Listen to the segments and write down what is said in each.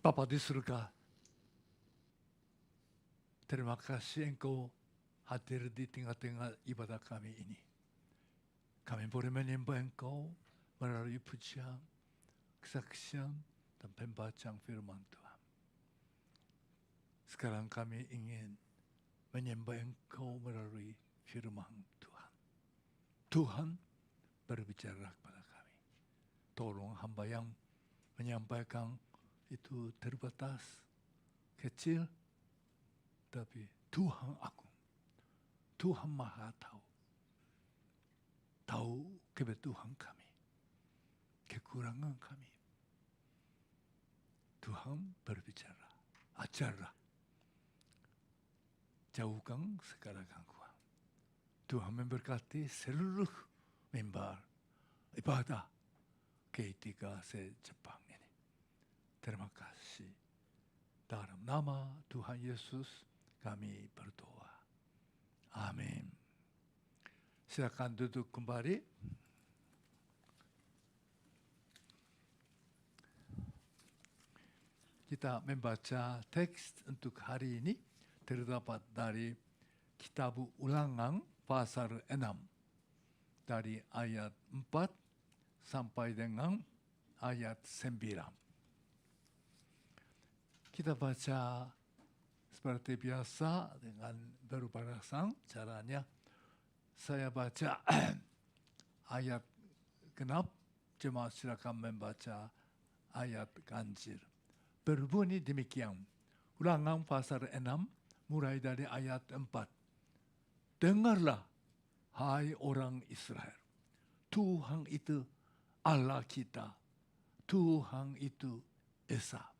Bapa di surga, terima kasih Engkau hadir di tengah-tengah ibadah kami ini. Kami boleh menyembah Engkau melalui pujian, kesaksian, dan pembacaan firman Tuhan. Sekarang kami ingin menyembah Engkau melalui firman Tuhan. Tuhan berbicara kepada kami. Tolong hamba yang menyampaikan itu terbatas, kecil, tapi Tuhan agung. Tuhan Maha Tahu. Tahu kebutuhan kami, kekurangan kami. Tuhan berbicara, ajarlah. Jauhkan segala gangguan. Tuhan memberkati seluruh member ibadah K3 se-Jepang ini. Terima kasih. Dalam nama Tuhan Yesus kami berdoa. Amin. Silakan duduk kembali. Kita membaca teks untuk hari ini terdapat dari Kitab Ulangan pasal 6 dari ayat 4 sampai dengan ayat 9. Kita baca seperti biasa dengan berbalasan caranya. Saya baca ayat genap, jemaat silakan membaca ayat ganjil. Berbunyi demikian. Ulangan pasal 6 mulai dari ayat 4. Dengarlah, hai orang Israel. Tuhan itu Allah kita. Tuhan itu Esa.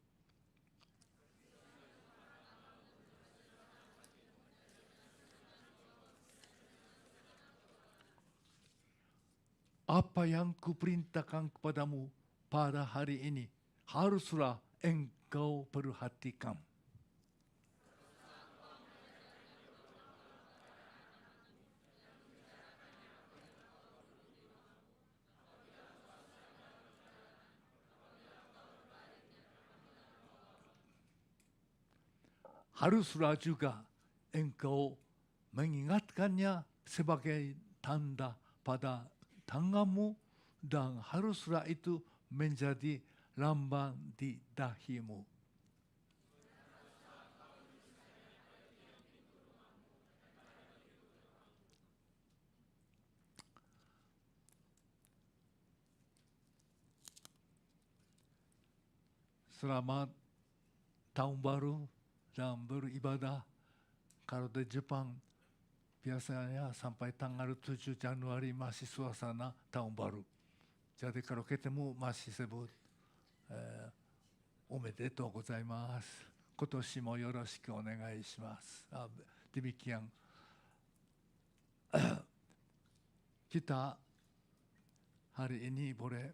Apa yang kuperintahkan kepadamu pada hari ini, haruslah engkau perhatikan. Haruslah juga engkau mengingatkannya sebagai tanda pada tanganmu, dan haruslah itu menjadi lambang di dahimu. Selamat Tahun Baru dan beribadah. Kalau di Jepang biasanya sampai tanggal 7 Januari masih suasana Tahun Baru. Jadi kalau ketemu masih sebut omedetou gozaimasu. Kotoshi mo yoroshiku onegai shimasu. Demikian. Kita hari ini boleh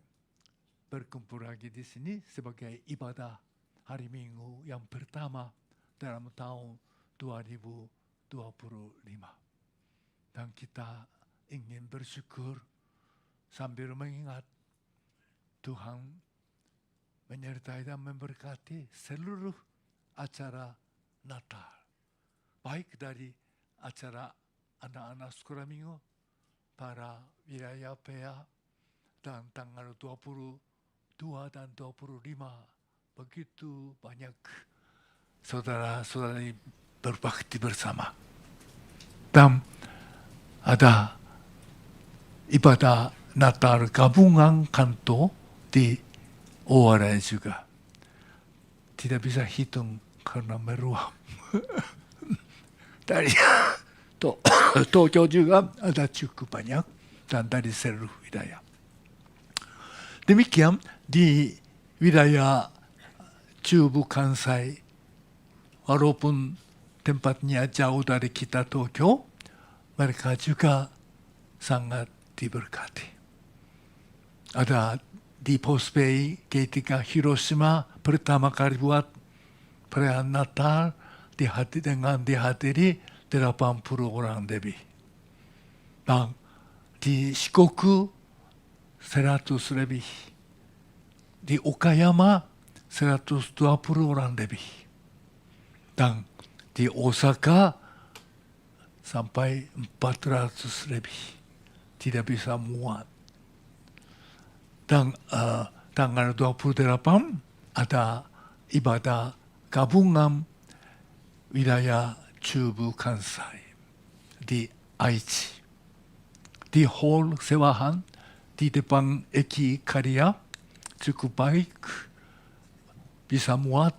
berkumpul lagi di sini sebagai ibadah hari Minggu yang pertama dalam tahun 2025. Dan kita ingin bersyukur sambil mengingat Tuhan menyertai dan memberkati seluruh acara Natal. Baik dari acara anak-anak sekolah minggu, para wilayah PA, dan tanggal 22 dan 25. Begitu banyak saudara-saudari berbakti bersama. Dan ada ibadah Natal gabungan kanto di Owarai juga. Tidak bisa hitung karena meruam. Dari Tokyo juga ada cukup banyak, dan dari seluruh wilayah. Demikian di wilayah Chubu Kansai, walaupun tempatnya jauh dari kita Tokyo, mereka juga sangat diberkati. Ada di Postpay K3 Hiroshima pertama kali buat perayaan Natal dengan dihadiri 80 orang lebih. Dan di Shikoku 100 lebih. Di Okayama 120 orang lebih. Dan di Osaka sampai 400 lebih. Tidak bisa muat. Dan tanggal 28 ada ibadah gabungan wilayah Chubu Kansai di Aichi. Di hall sewahan di depan Eki Karya cukup baik, bisa muat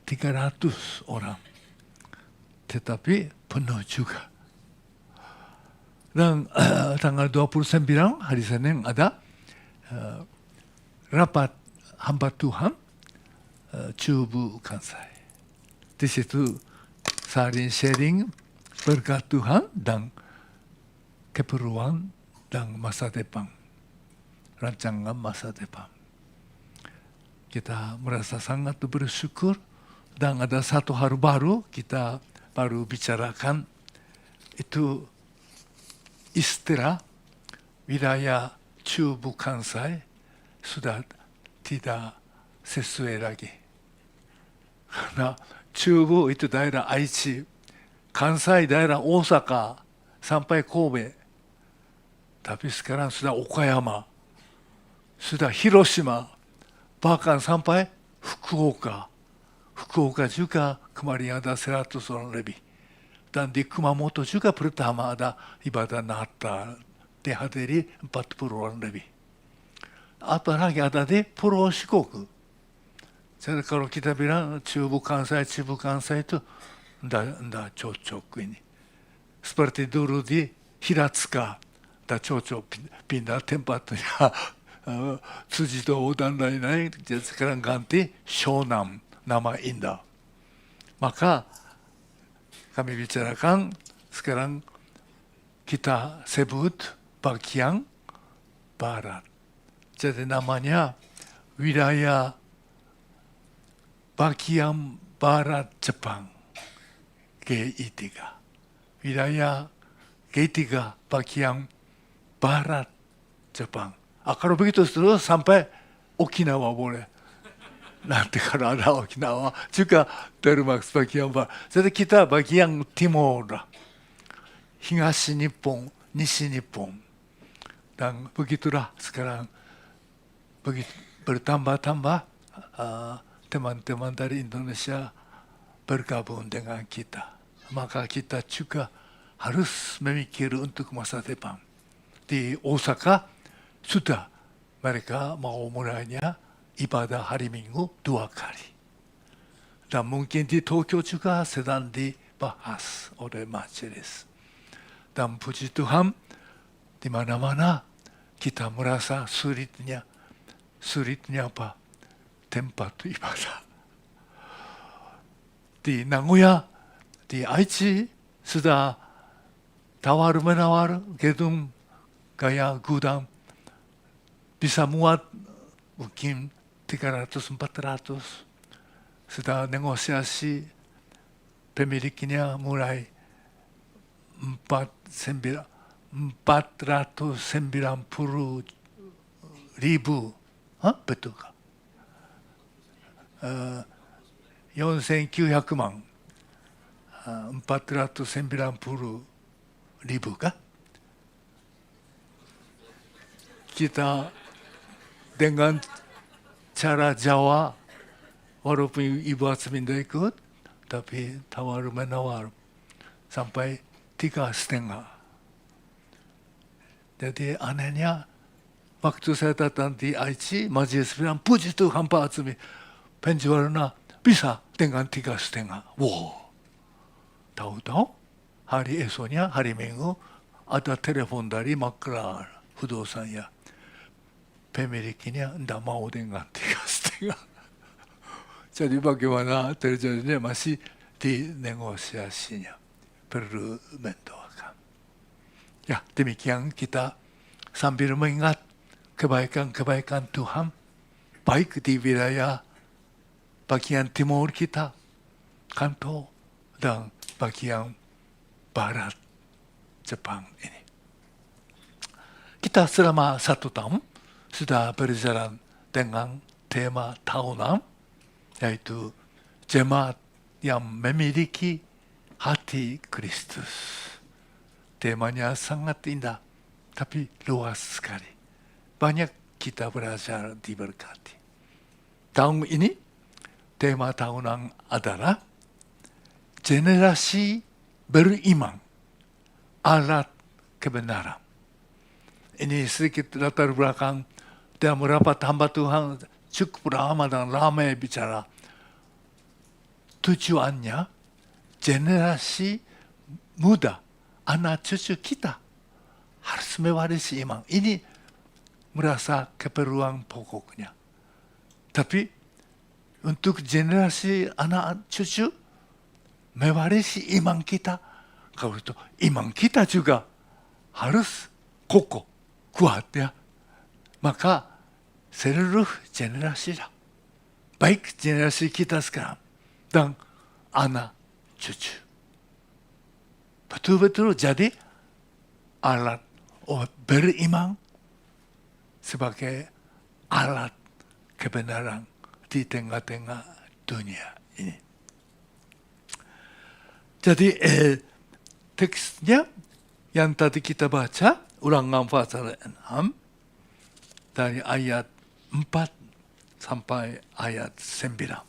300 orang. Tetapi penuh juga. Dan tanggal 29 hari Senin ada rapat hamba Tuhan Chubu Kansai. Di situ saling sharing berkat Tuhan dan keperluan dan masa depan. Rancangan masa depan. Kita merasa sangat bersyukur dan ada satu hal baru kita baru bicarakan, itu istilah wilayah Chubu Kansai sudah tidak sesuai lagi. Karena Chubu itu daerah Aichi, Kansai daerah Osaka sampai Kobe. Tapi sekarang sudah Okayama, sudah Hiroshima, bahkan sampai Fukuoka. Fukuoka juga kemarin ada 100 orang lebih. Dan di Kumamoto juga pertama ada ibadah Natal. Dihadiri 40 orang lebih. Apalagi ada di Pulau Shikoku. Jadi kalau kita bilang Chubu Kansai itu tidak cocok ini. Seperti dulu di Hiratsuka, tidak cocok pindah tempatnya. Tsujido dan lain-lain, sekarang ganti Shonan, nama indah. Maka kami bicarakan sekarang kita sebut bagian barat. Jadi namanya wilayah bagian barat Jepang, GI3. Wilayah GI3 bagian barat Jepang. Kalau begitu terus sampai Okinawa boleh. Nanti kalau ada Okinawa juga termasuk bagian barat. Jadi kita bagian timur, Higashi Nippon, Nishi Nippon. Dan begitulah sekarang bertambah-tambah teman-teman dari Indonesia bergabung dengan kita. Maka kita juga harus memikir untuk masa depan. Di Osaka sudah mereka mau mulainya ibadah hari Minggu 2 kali. Dan mungkin di Tokyo juga sedang dibahas oleh majelis. Dan puji Tuhan, di mana-mana kita merasa sulitnya apa? Tempat ibadah. Di Nagoya, di Aichi sudah tawar-menawar gedung gaya gudang bisa muat mungkin 300-400. Sudah negosiasi pemiliknya mulai 490.000, betul kah? 4,900 万, 490.000 kah? Kita dengan cara Jawa, walaupun ibu Asmin ikut, tapi tawar-menawar sampai 3,5. Jadi anehnya, waktu saya datang di Aichi, majelis bilang, puji Tuhan Pak Atsumi, penjualnya bisa dengan 3,5. Wow. Tahu-tahu, hari esoknya, hari Minggu, ada telepon dari maklar 부동산이야. pemiliknya tidak mau dengan 3,5. Jadi bagaimana terjadinya masih dinegosiasinya. Perlu mendoakan. Ya, demikian kita sambil mengingat kebaikan-kebaikan Tuhan, baik di wilayah bagian timur kita, Kanto, dan bagian barat Jepang ini. Kita selama 1 tahun sudah berjalan dengan tema tahunan yaitu jemaat yang memiliki hati Kristus. Temanya sangat indah, tapi luas sekali. Banyak kita belajar diberkati. Tahun ini, tema tahunan adalah generasi beriman, alat kebenaran. Ini sedikit latar belakang dalam rapat hamba Tuhan cukup lama dan ramai bicara. Tujuannya generasi muda, anak cucu kita harus mewarisi iman. Ini merasa keperluan pokoknya. Tapi untuk generasi anak cucu mewarisi iman kita, kalau itu iman kita juga harus kokoh, kuat ya. Maka seluruh generasi lah. Baik generasi kita sekarang dan anak cucu. Betul-betul jadi alat beriman sebagai alat kebenaran di tengah-tengah dunia ini. Jadi teksnya yang tadi kita baca, Ulangan pasal 6, dari ayat 4 sampai ayat 9.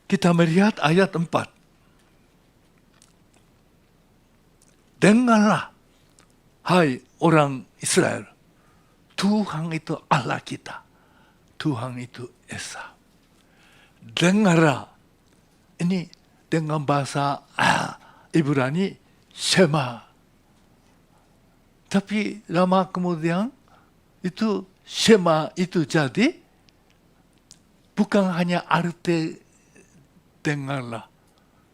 Kita melihat ayat 4. Dengarlah, hai orang Israel, Tuhan itu Allah kita. Tuhan itu Esa. Dengarlah. Ini dengan bahasa Ibrani, Shema. Tapi lama kemudian itu Shema itu jadi bukan hanya arti dengarlah.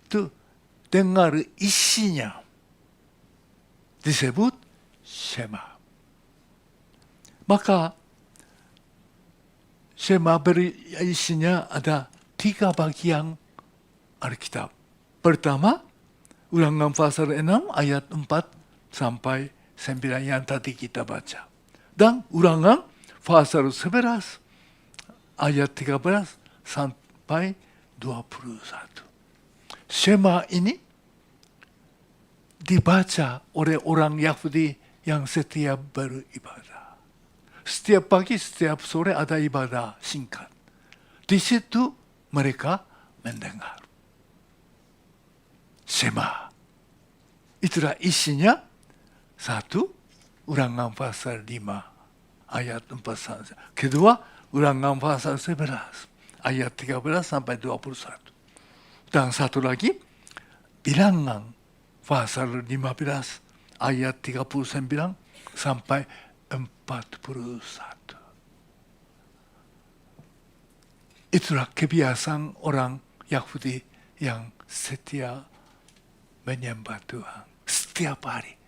Itu dengar isinya disebut Shema. Maka Shema berisinya ada 3 bagian Alkitab. Pertama, Ulangan pasal 6 ayat 4 sampai 9 yang tadi kita baca. Dan Ulangan pasal 11 ayat 13 sampai 21. Shema ini dibaca oleh orang Yahudi yang setiap beribadah. Setiap pagi, setiap sore ada ibadah singkat. Di situ mereka mendengar. Shema. Itulah isinya. 1, Ulangan pasal 5 ayat 4 saja. Kedua, Ulangan pasal 11 ayat 13 sampai 21. Dan satu lagi, Bilangan pasal 15 ayat 39 sampai 41. Itulah kebiasaan orang Yahudi yang setia menyembah Tuhan. Setiap hari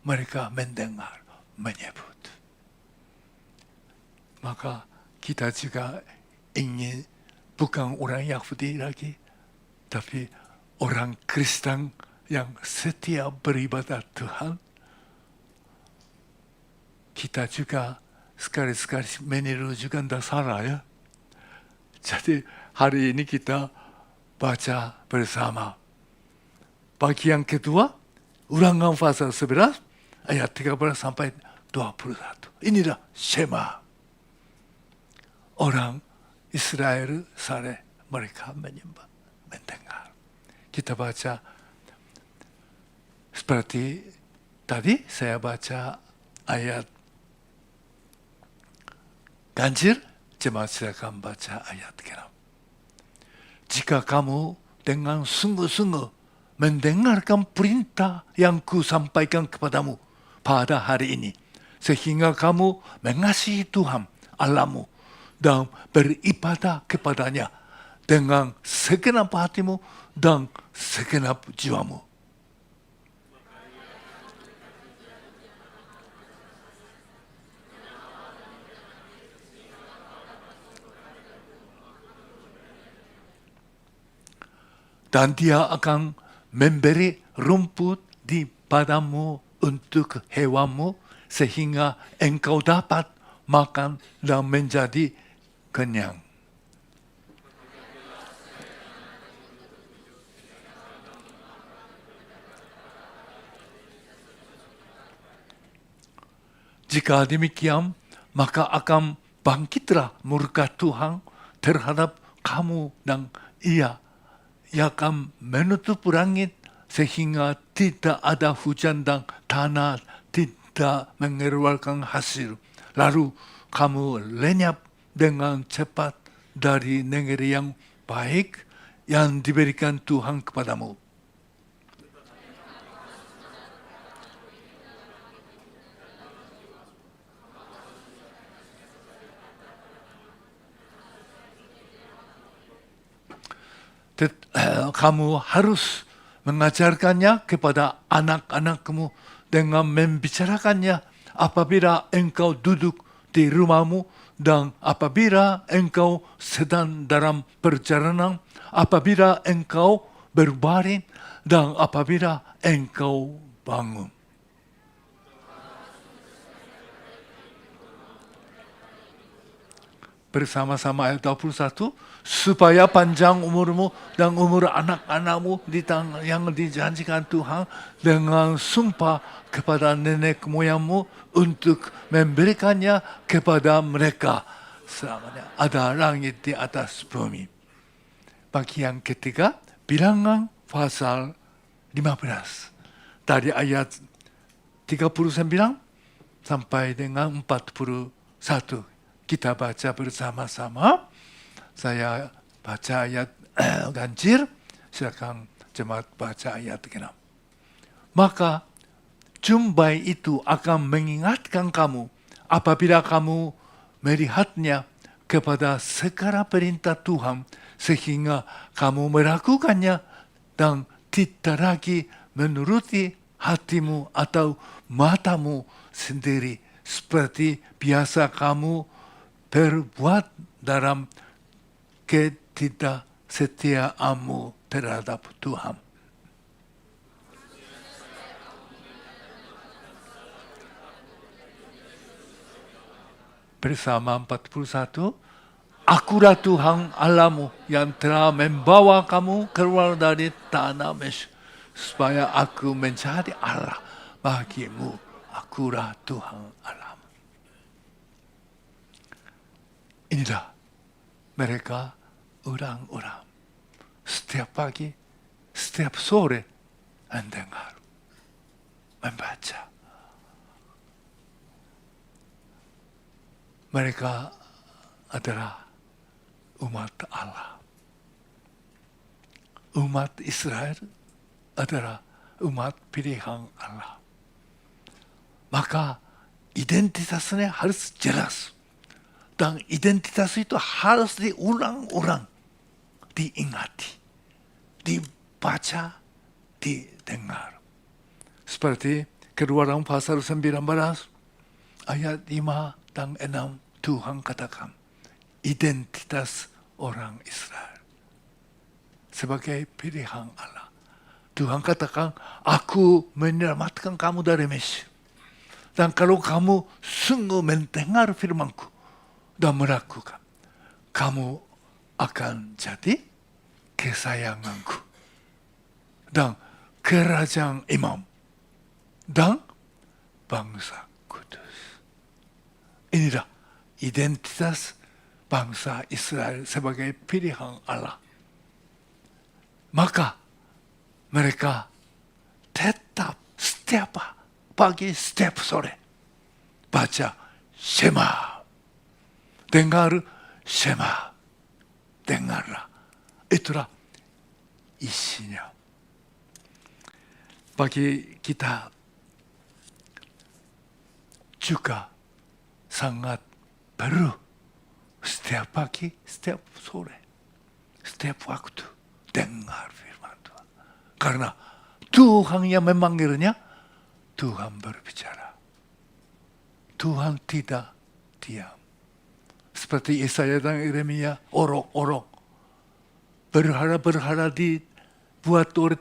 mereka mendengar, menyebut. Maka kita juga ingin bukan orang Yahudi lagi, tapi orang Kristen yang setia beribadah Tuhan. Kita juga sekali-sekali meniru juga tidak salah ya. Jadi hari ini kita baca bersama. Bagian kedua, Ulangan pasal 11 ayat 13 sampai 21. Inilah Shema. Orang Israel sare mereka menyembah, mendengar. Kita baca seperti tadi saya baca ayat ganjil, jemaat silakan baca ayat ke-6. Jika kamu dengan sungguh-sungguh mendengarkan perintah yang kusampaikan kepadamu pada hari ini, sehingga kamu mengasihi Tuhan Allahmu dan beribadah kepadanya dengan segenap hatimu dan segenap jiwamu. Dan dia akan memberi rumput di padangmu untuk hewanmu, sehingga engkau dapat makan dan menjadi kenyang. Jika demikian, maka akan bangkitlah murka Tuhan terhadap kamu dan Ia akan menutup langit sehingga tidak ada hujan dan tanah tidak mengeluarkan hasil. Lalu kamu lenyap dengan cepat dari negeri yang baik yang diberikan Tuhan kepadamu. Kamu harus mengajarkannya kepada anak-anakmu dengan membicarakannya apabila engkau duduk di rumahmu dan apabila engkau sedang dalam perjalanan, apabila engkau berbaring dan apabila engkau bangun. Bersama-sama ayat 21, supaya panjang umurmu dan umur anak-anakmu yang dijanjikan Tuhan dengan sumpah kepada nenek moyangmu untuk memberikannya kepada mereka selamanya. Ada langit di atas bumi. Bagian ketiga, bilangan pasal 15. Dari ayat 39 sampai dengan 41. Kita baca bersama-sama. Saya baca ayat ganjil. Silakan jemaat baca ayat genap. Maka jumbai itu akan mengingatkan kamu apabila kamu melihatnya kepada segala perintah Tuhan sehingga kamu melakukannya dan tidak lagi menuruti hatimu atau matamu sendiri seperti biasa kamu berbuat dalam ketidaksetiaanmu terhadap Tuhan. Bersama 41, Akulah Tuhan Allahmu yang telah membawa kamu keluar dari tanah Mesir, supaya aku menjadi Allah bagimu. Akulah Tuhan Allahmu. Inilah mereka orang-orang setiap pagi, setiap sore mendengar, membaca. Mereka adalah umat Allah. Umat Israel adalah umat pilihan Allah. Maka identitasnya harus jelas. Dan identitas itu harus diulang-ulang, diingati, dibaca, didengar. Seperti Keluaran pasal 19 ayat 5 dan 6 Tuhan katakan identitas orang Israel sebagai pilihan Allah. Tuhan katakan, aku menyelamatkan kamu dari Mesir. Dan kalau kamu sungguh mendengar firmanku dan melakukan, kamu akan jadi kesayanganku dan kerajaan imam dan bangsa kudus. Inilah identitas bangsa Israel sebagai pilihan Allah. Maka mereka tetap setiap pagi, setiap sore baca Shema. Dengar Shema. Dengarlah. Itulah isinya. Bagi kita juga sangat perlu setiap pagi, setiap sore, setiap waktu dengar firman Tuhan. Karena Tuhan yang memanggilnya, Tuhan berbicara. Tuhan tidak diam. Seperti Yesaya dan Yeremia, orok-orok. Berhala-berhala dibuat oleh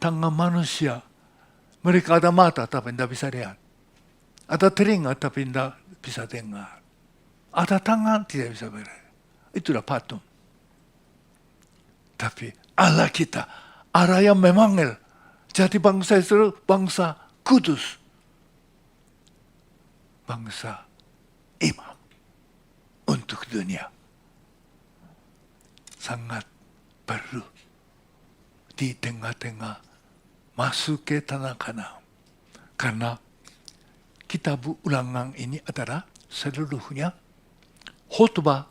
tangan manusia. Mereka ada mata tapi tidak bisa lihat. Ada telinga tapi tidak bisa dengar. Ada tangan tidak bisa bergerak. itulah patung. Tapi Allah kita, Allah yang memanggil. Jadi bangsa Israel, bangsa kudus. Bangsa imam untuk dunia. Sangat perlu di tengah-tengah masuk ke tanah Kanaan. Karena kitab Ulangan ini adalah seluruhnya khotbah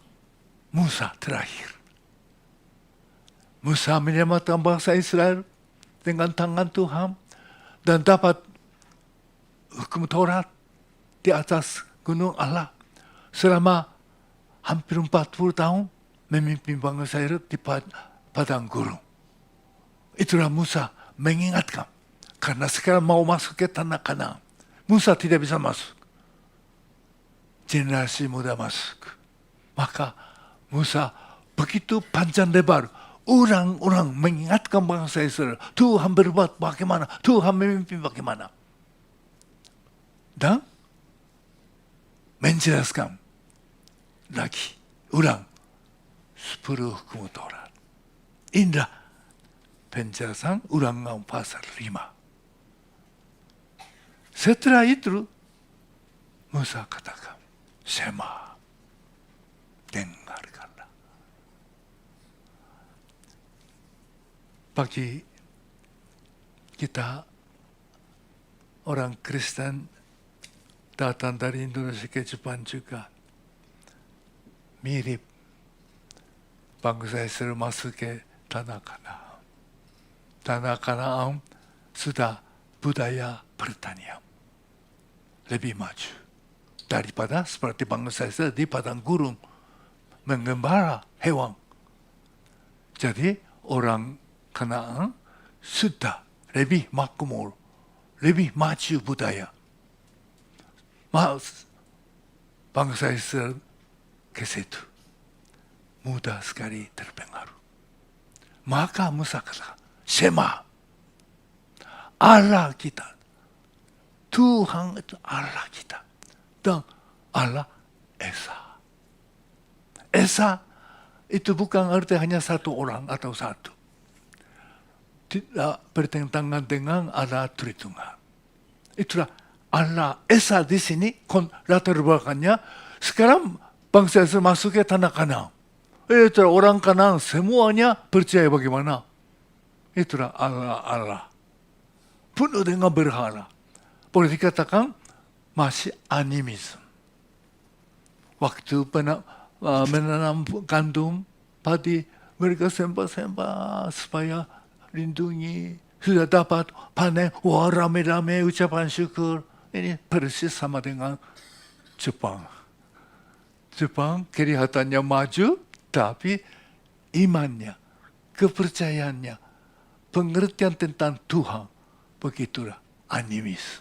Musa terakhir. Musa menyelamatkan bangsa Israel dengan tangan Tuhan dan dapat hukum Taurat di atas gunung Allah selama hampir 40 tahun memimpin bangsa Israel di padang gurun. Itulah Musa mengingatkan karena sekarang mau masuk ke tanah Kanaan. Musa tidak bisa masuk. Generasi muda masuk. Maka Musa begitu panjang lebar orang-orang mengingatkan bangsa Israel, Tuhan berbuat bagaimana, Tuhan memimpin bagaimana. Dan menjelaskan lagi, ulang 10 hukum Taurat. Inilah penjelasan Ulangan pasal 5. Setelah itu, Musa katakan, Shema, dengarkanlah. Bagi kita orang Kristen datang dari Indonesia ke Jepang juga mirip bangsa Israel masuk ke tanah Kanaan. Tanah Kanaan sudah budaya pertanian lebih maju daripada seperti bangsa Israel di padang gurun mengembara hewan. Jadi orang Kanaan sudah lebih makmur, lebih maju budaya. Bangsa Israel ke situ mudah sekali terpengaruh. Maka Musa kata, Shema, Allah kita, Tuhan itu Allah kita, dan Allah Esa. Esa itu bukan arti hanya satu orang atau satu. Tidak bertentangan dengan Allah Tritunggal. Itulah Allah Esa di sini, latar belakangnya, sekarang bangsa Israel masuk ke tanah Kanaan. Itulah orang Kanaan semuanya percaya bagaimana. Itulah Allah. Penuh dengan berhala. Boleh dikatakan masih animisme. Waktu menanam gandum, padi, mereka sembah-sembah supaya lindungi. Sudah dapat panen, wah rame-rame ucapan syukur. Ini persis sama dengan Jepang. Jepang kelihatannya maju, tapi imannya, kepercayaannya, pengertian tentang Tuhan, begitulah animis.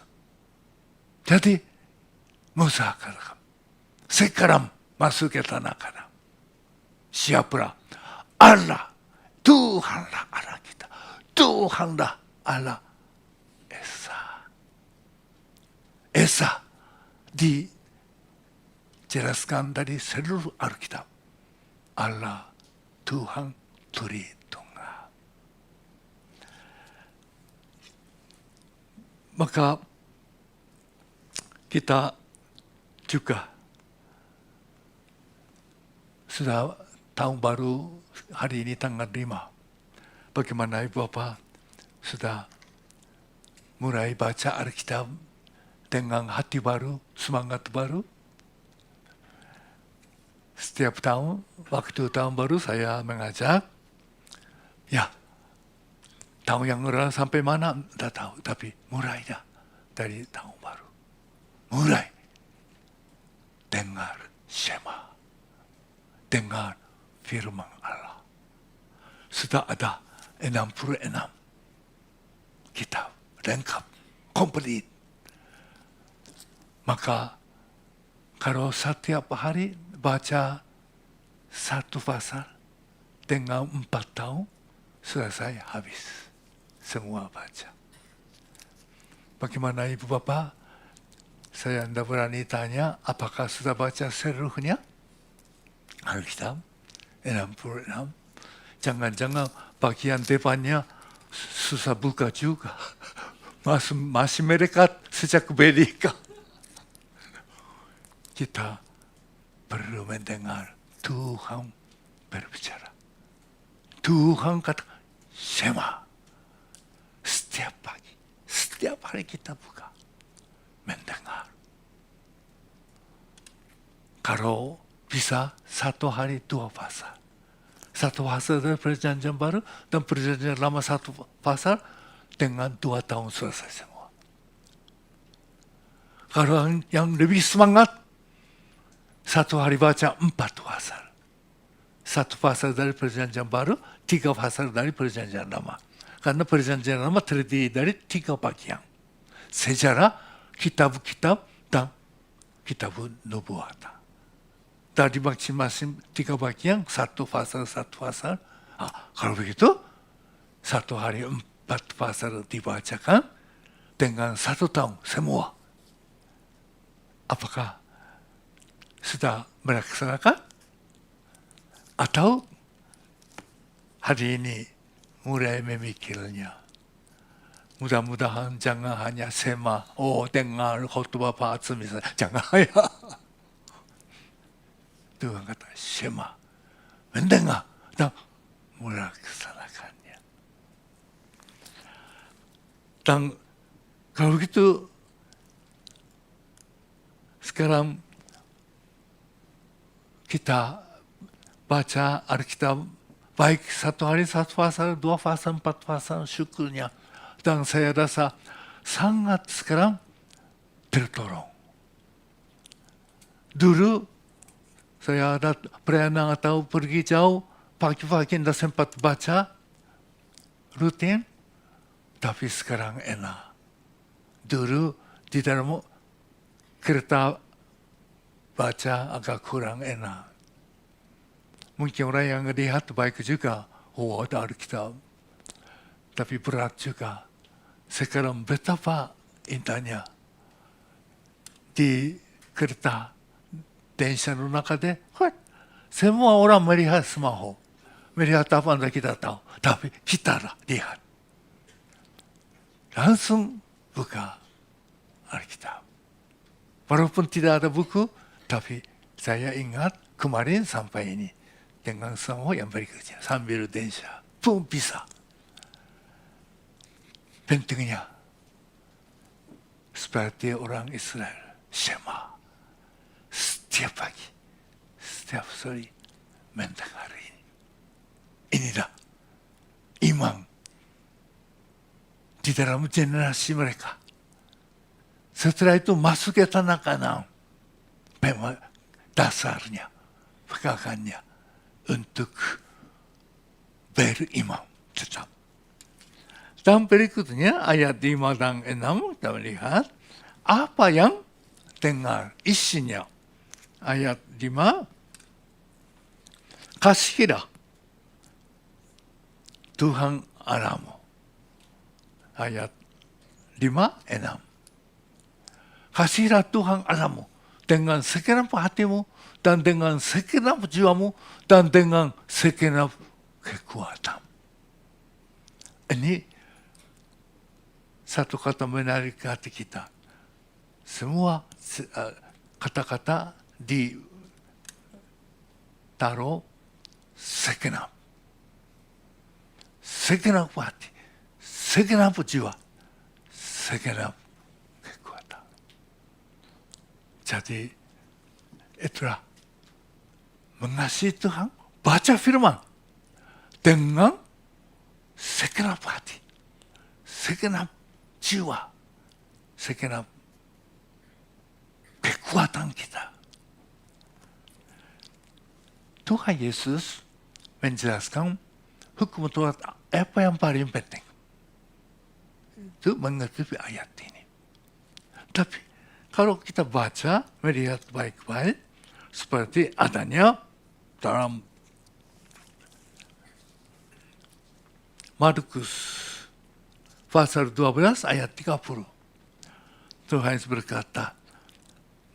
Jadi, Musa katakan, sekarang masuk ke tanah Kanaan. Siaplah Allah, Tuhanlah Allah kita, Tuhanlah Allah Esa. Esa dijelaskan dari seluruh Alkitab. Allah, Tuhan, Tritunggal. Maka kita juga sudah tahun baru hari ini tanggal 5. Bagaimana Ibu Bapak sudah mulai baca Alkitab dengan hati baru, semangat baru? Setiap tahun, waktu tahun baru saya mengajak, ya, tahun yang lalu sampai mana, tidak tahu, tapi mulai dah dari tahun baru. Mulai dengar Shema, dengar firman Allah. Sudah ada 66 kitab, lengkap, komplit. Maka kalau setiap hari baca satu pasal dengan 4 tahun, selesai habis. Semua baca. Bagaimana Ibu Bapak? Saya tidak berani tanya, apakah sudah baca seluruhnya Alkitab? 66. Jangan-jangan bagian depannya susah buka juga. Masih mereka sejak belika. Kita perlu mendengar Tuhan berbicara. Tuhan kata, Shema. Setiap pagi, setiap hari kita buka, mendengar. Kalau bisa satu hari 2 pasal. Satu pasal dari perjanjian baru dan perjanjian lama satu pasal dengan 2 tahun selesai semua. Kalau yang lebih semangat, satu hari baca 4 pasal. Satu pasal dari perjanjian baru, 3 pasal dari perjanjian lama. Karena perjanjian lama terdiri dari 3 bagian. Sejarah, kitab-kitab, dan kitab nubuat. Dari masing-masing 3 bagian, satu pasal. Kalau begitu, satu hari 4 pasal dibacakan dengan 1 tahun semua. Apakah sudah melaksanakan? Atau hari ini mulai memikirnya. Mudah-mudahan jangan hanya sema, dengar khotbah Pak Atsumi, jangan ya. Tuhan kata, Shema, mendengar dan melaksanakannya. Dan kalau begitu, sekarang kita baca Alkitab baik 1 hari 1 pasal, 2 pasal, 4 pasal syukurnya. Dan saya rasa sangat sekarang tertolong. Dulu saya ada perjalanan atau pergi jauh, pagi-pagi tidak sempat baca rutin, tapi sekarang enak. Dulu di dalam kereta baca agak kurang enak. Mungkin orang yang lihat baik juga, ada Alkitab. Tapi berat juga. Sekarang betapa indahnya di kereta, denshaの中で, semua orang melihat smartphone. Melihat apa anda kita tahu. Tapi kita lihat. Langsung buka Alkitab. Walaupun tidak ada buku, tapi saya ingat kemarin sampai ini. Dengan semua yang berikutnya. Sambil densha pun bisa. Pentingnya. Seperti orang Israel. Shema. Setiap pagi. Setiap sore. Mendengar ini. Inilah. Iman. Di dalam generasi mereka. Setelah itu masuk ke tanah Kanaan. Dasarnya. Pegangannya. Untuk beriman tetap. Dan berikutnya ayat 5 dan 6 kita melihat apa yang dengar isinya. Ayat 5, kasihilah Tuhan Allahmu. Ayat 5, 6. Kasihilah Tuhan Allahmu dengan segenap hatimu dan dengan segenap jiwamu dan dengan segenap kekuatan. Ini satu kata menarik hati kita. Semua kata-kata ditaruh segenap. Segenap hati, segenap jiwa, segenap kekuatan. Jadi itulah mengasihi Tuhan, baca firman dengan segenap hati, segenap jiwa, segenap kekuatan kita. Tuhan Yesus menjelaskan hukum Taurat apa yang paling penting. Itu mengerti ayat ini. Tapi kalau kita baca, melihat baik-baik, seperti adanya dalam Markus pasal 12 ayat 30. Tuhan Yesus berkata,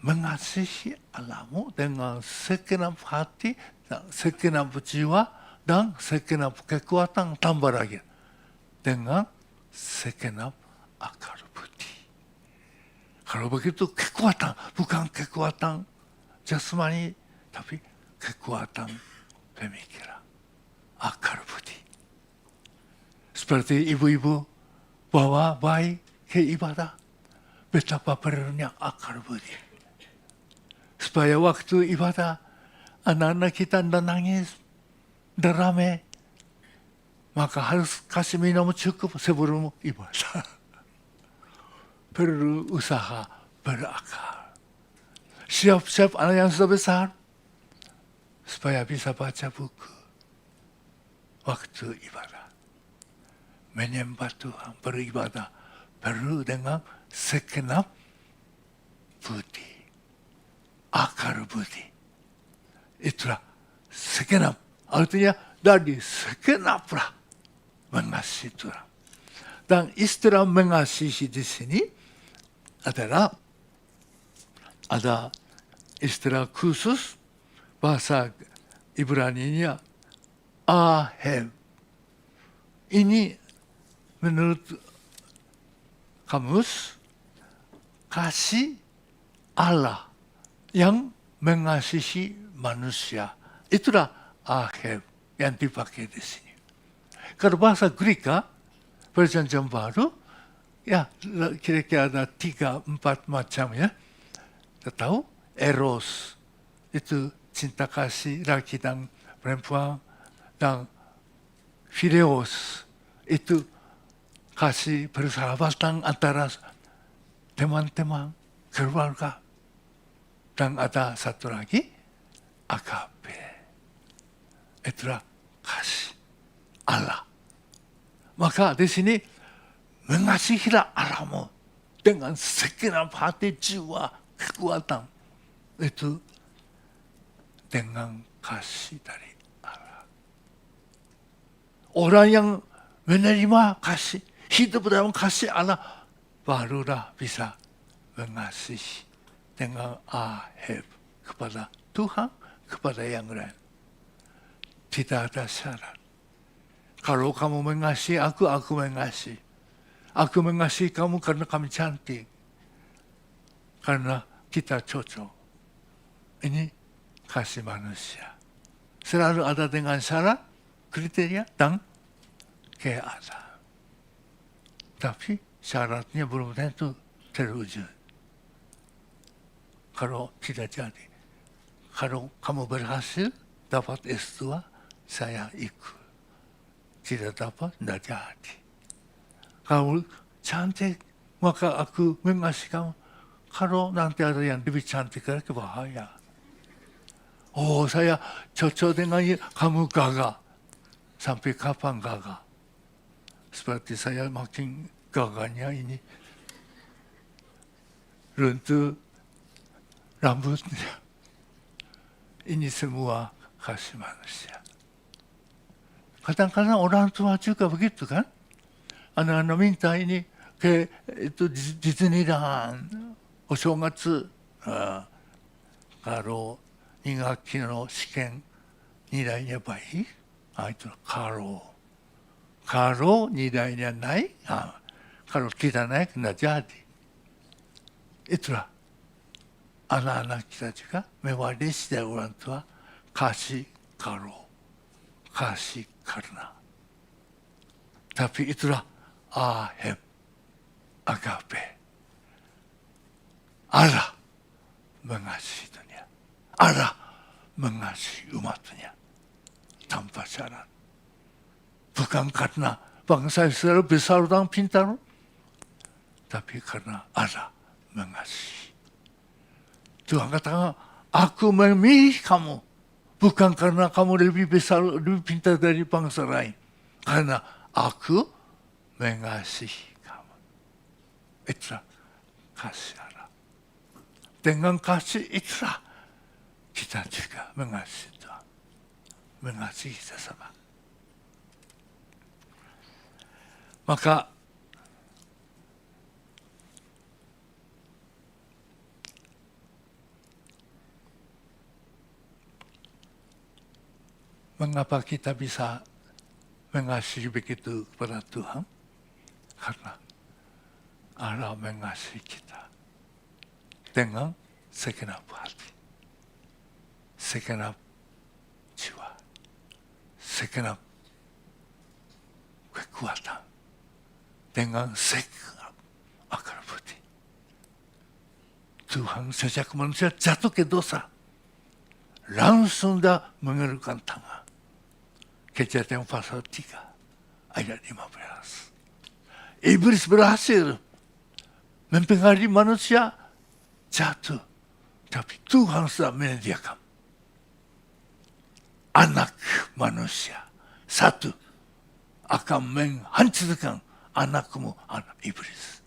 mengasihi Allahmu dengan segenap hati, dan segenap jiwa, dan segenap kekuatan, tambah lagi dengan segenap akal budi. Kalau begitu kekuatan, bukan kekuatan jasmani, tapi kekuatan pemikiran, akal budi. Seperti ibu-ibu bawa bayi ke ibadah, betapa perlunya akal budi. Supaya waktu ibadah, anak-anak kita tidak nangis, tidak rame, maka harus kasih minum cukup sebelum ibadah. Perlu usaha berakal. Siap-siap anak yang sudah besar, supaya bisa baca buku waktu ibadah. Menyembah Tuhan, beribadah, perlu dengan segenap budi, akal budi. Itulah segenap, artinya dari segenaplah mengasihi Tuhan. Dan istilah mengasihi di sini adalah ada istilah khusus bahasa Ibrani-nya ahev. Ini menurut kamus kasih Allah yang mengasihi manusia. Itulah ahev yang dipakai di sini. Kalau bahasa Greka, perjanjian baru, ya kira-kira ada 3-4 macam ya. Kita tahu eros itu cinta kasih laki dan perempuan, dan phileos itu kasih persahabatan antara teman-teman, keluarga. Dan ada satu lagi, agape. Itulah kasih Allah. Maka di sini mengasihilah Allahmu dengan segenap hati, jiwa, kekuatan. Itu dengan kasih dari Allah. Orang yang menerima kasih, hidup dalam kasih Allah, barulah bisa mengasihi dengan aheb kepada Tuhan, kepada yang lain. Tidak ada syarat. Kalau kamu mengasihi aku mengasihi. Aku mengasihi kamu karena kami cantik. Karena kita cocok. Ini kasih manusia. Selalu ada dengan syarat, kriteria, dan keadaan. Tapi syaratnya belum tentu terwujud. Kalau tidak jadi. Kalau kamu berhasil dapat S2, saya ikut. Tidak dapat, tidak jadi. Kamu cantik, maka aku mengasihi kamu. Kalau nanti ada yang lebih cantik lagi, bahaya. Oh, saya cocok dengan kamu gagah. Sampai kapan gagah? Seperti saya makin gagahnya ini. Runtuh rambutnya. Ini semua kasih manusia. Kadang-kadang orang tua juga begitu kan. Anak-anak minta ini ke itu Disneyland. O shogatsu. Kalau 2学期の試験2台にやっぱりitu kalau2台nya naik, kalau tidak naik tidak jadi. Itulah anak-anak kita juga mewarisi dari orang tua kasih kalau, kasih karena. Tapi itulah aheb, agape. Allah mengasihi dunia. Allah mengasihi umatnya tanpa syarat. Bukan karena bangsa Israel besar dan pintar, tapi karena Allah mengasihi. Tuhan katakan, aku memilih kamu, bukan karena kamu lebih besar, lebih pintar dari bangsa lain. Karena aku mengasihi kamu. Itulah kasih Allah. Dengan kasih itulah kita juga mengasihi Tuhan. Mengasihi sesama. Maka Mengapa kita bisa mengasihi begitu kepada Tuhan? Karena Allah mengasihi kita dengan segenap hati, segenap jiwa, segenap kekuatan, dengan segenap akal budi. Tuhan sejak manusia jatuh ke dosa, langsung dah mengerukkan tangan. Kejadian pasal 3 ayat 15. Iblis berhasil mempengaruhi manusia jatuh, tapi Tuhan sudah menyediakan anak manusia satu akan menghancurkan anakmu, anak iblis.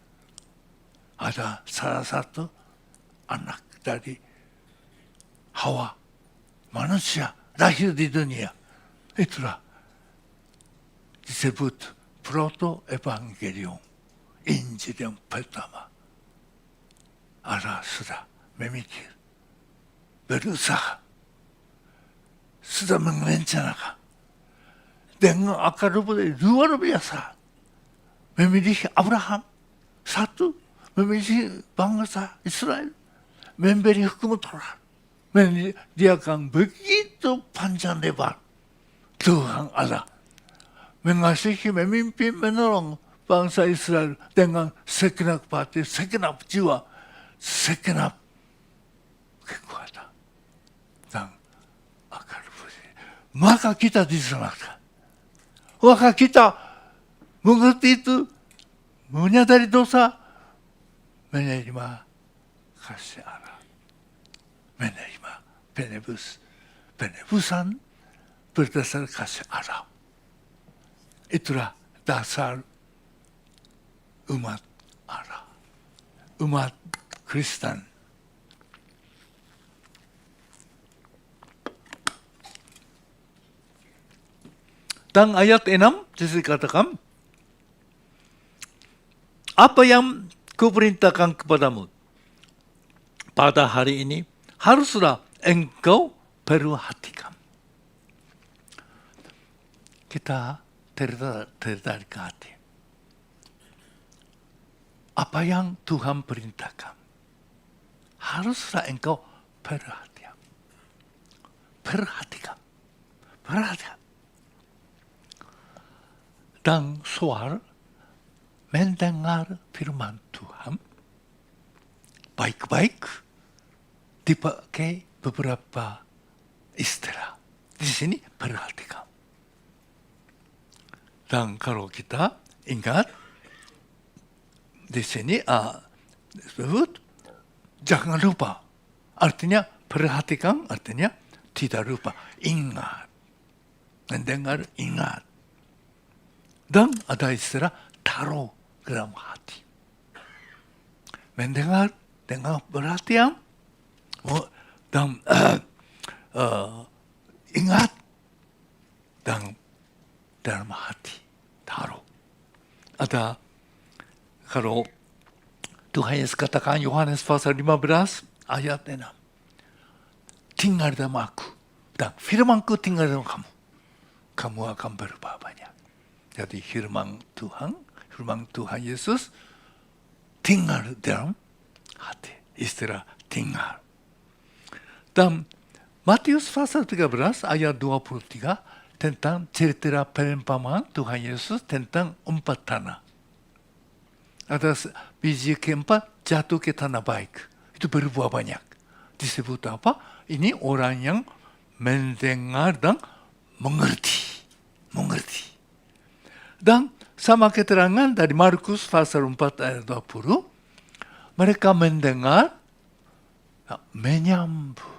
Ada salah satu anak dari Hawa, manusia lahir di dunia. Itulah disebut proto-evangelion, Injil yang pertama. Allah sudah memikir, berusaha, sudah merencanakan dengan akal budi luar biasa. Memilih Abraham satu, memilih bangsa Israel, memberi hukum Taurat, menyediakan begitu panjang lebar. Tuhan Allah mengasihi, memimpin, menolong bangsa Israel dengan segenap hati, segenap jiwa, segenap kekuatan dan akal budi. Maka kita diselamatkan. Maka kita mengerti itu, menyadari dosa, menerima kasih Allah, menerima penebusan berdasar kasih Allah. Itulah dasar umat Allah, umat Kristen. Dan ayat 6 dikatakan, apa yang kuperintahkan kepadamu pada hari ini haruslah engkau perhatikan. Kita tertarik ke hati. Apa yang Tuhan perintahkan haruslah engkau perhatikan. Perhatikan. Dan soal mendengar firman Tuhan baik-baik dipakai beberapa istilah. Di sini perhatikan. Dan kalau kita ingat, di sini disebut jangan lupa. Artinya perhatikan, artinya tidak lupa. Ingat. Mendengar, ingat. Dan ada istilah taruh dalam hati. Mendengar dengan perhatian, dan ingat, dan dalam hati taruh. Ada kalau Tuhan Yesus katakan Yohanes pasal 15 ayat 6. Tinggal dalam aku dan firmanku tinggal dalam kamu. Kamu akan berbuah banyak. Jadi firman Tuhan Yesus tinggal dalam hati. Istilah tinggal. Dan Matius pasal 13 ayat 23 tentang cerita perumpamaan Tuhan Yesus tentang 4 tanah. Ada biji keempat jatuh ke tanah baik. Itu berbuah banyak. Disebut apa? Ini orang yang mendengar dan mengerti. Dan sama keterangan dari Markus pasal 4 ayat 20. Mereka mendengar, menyambut.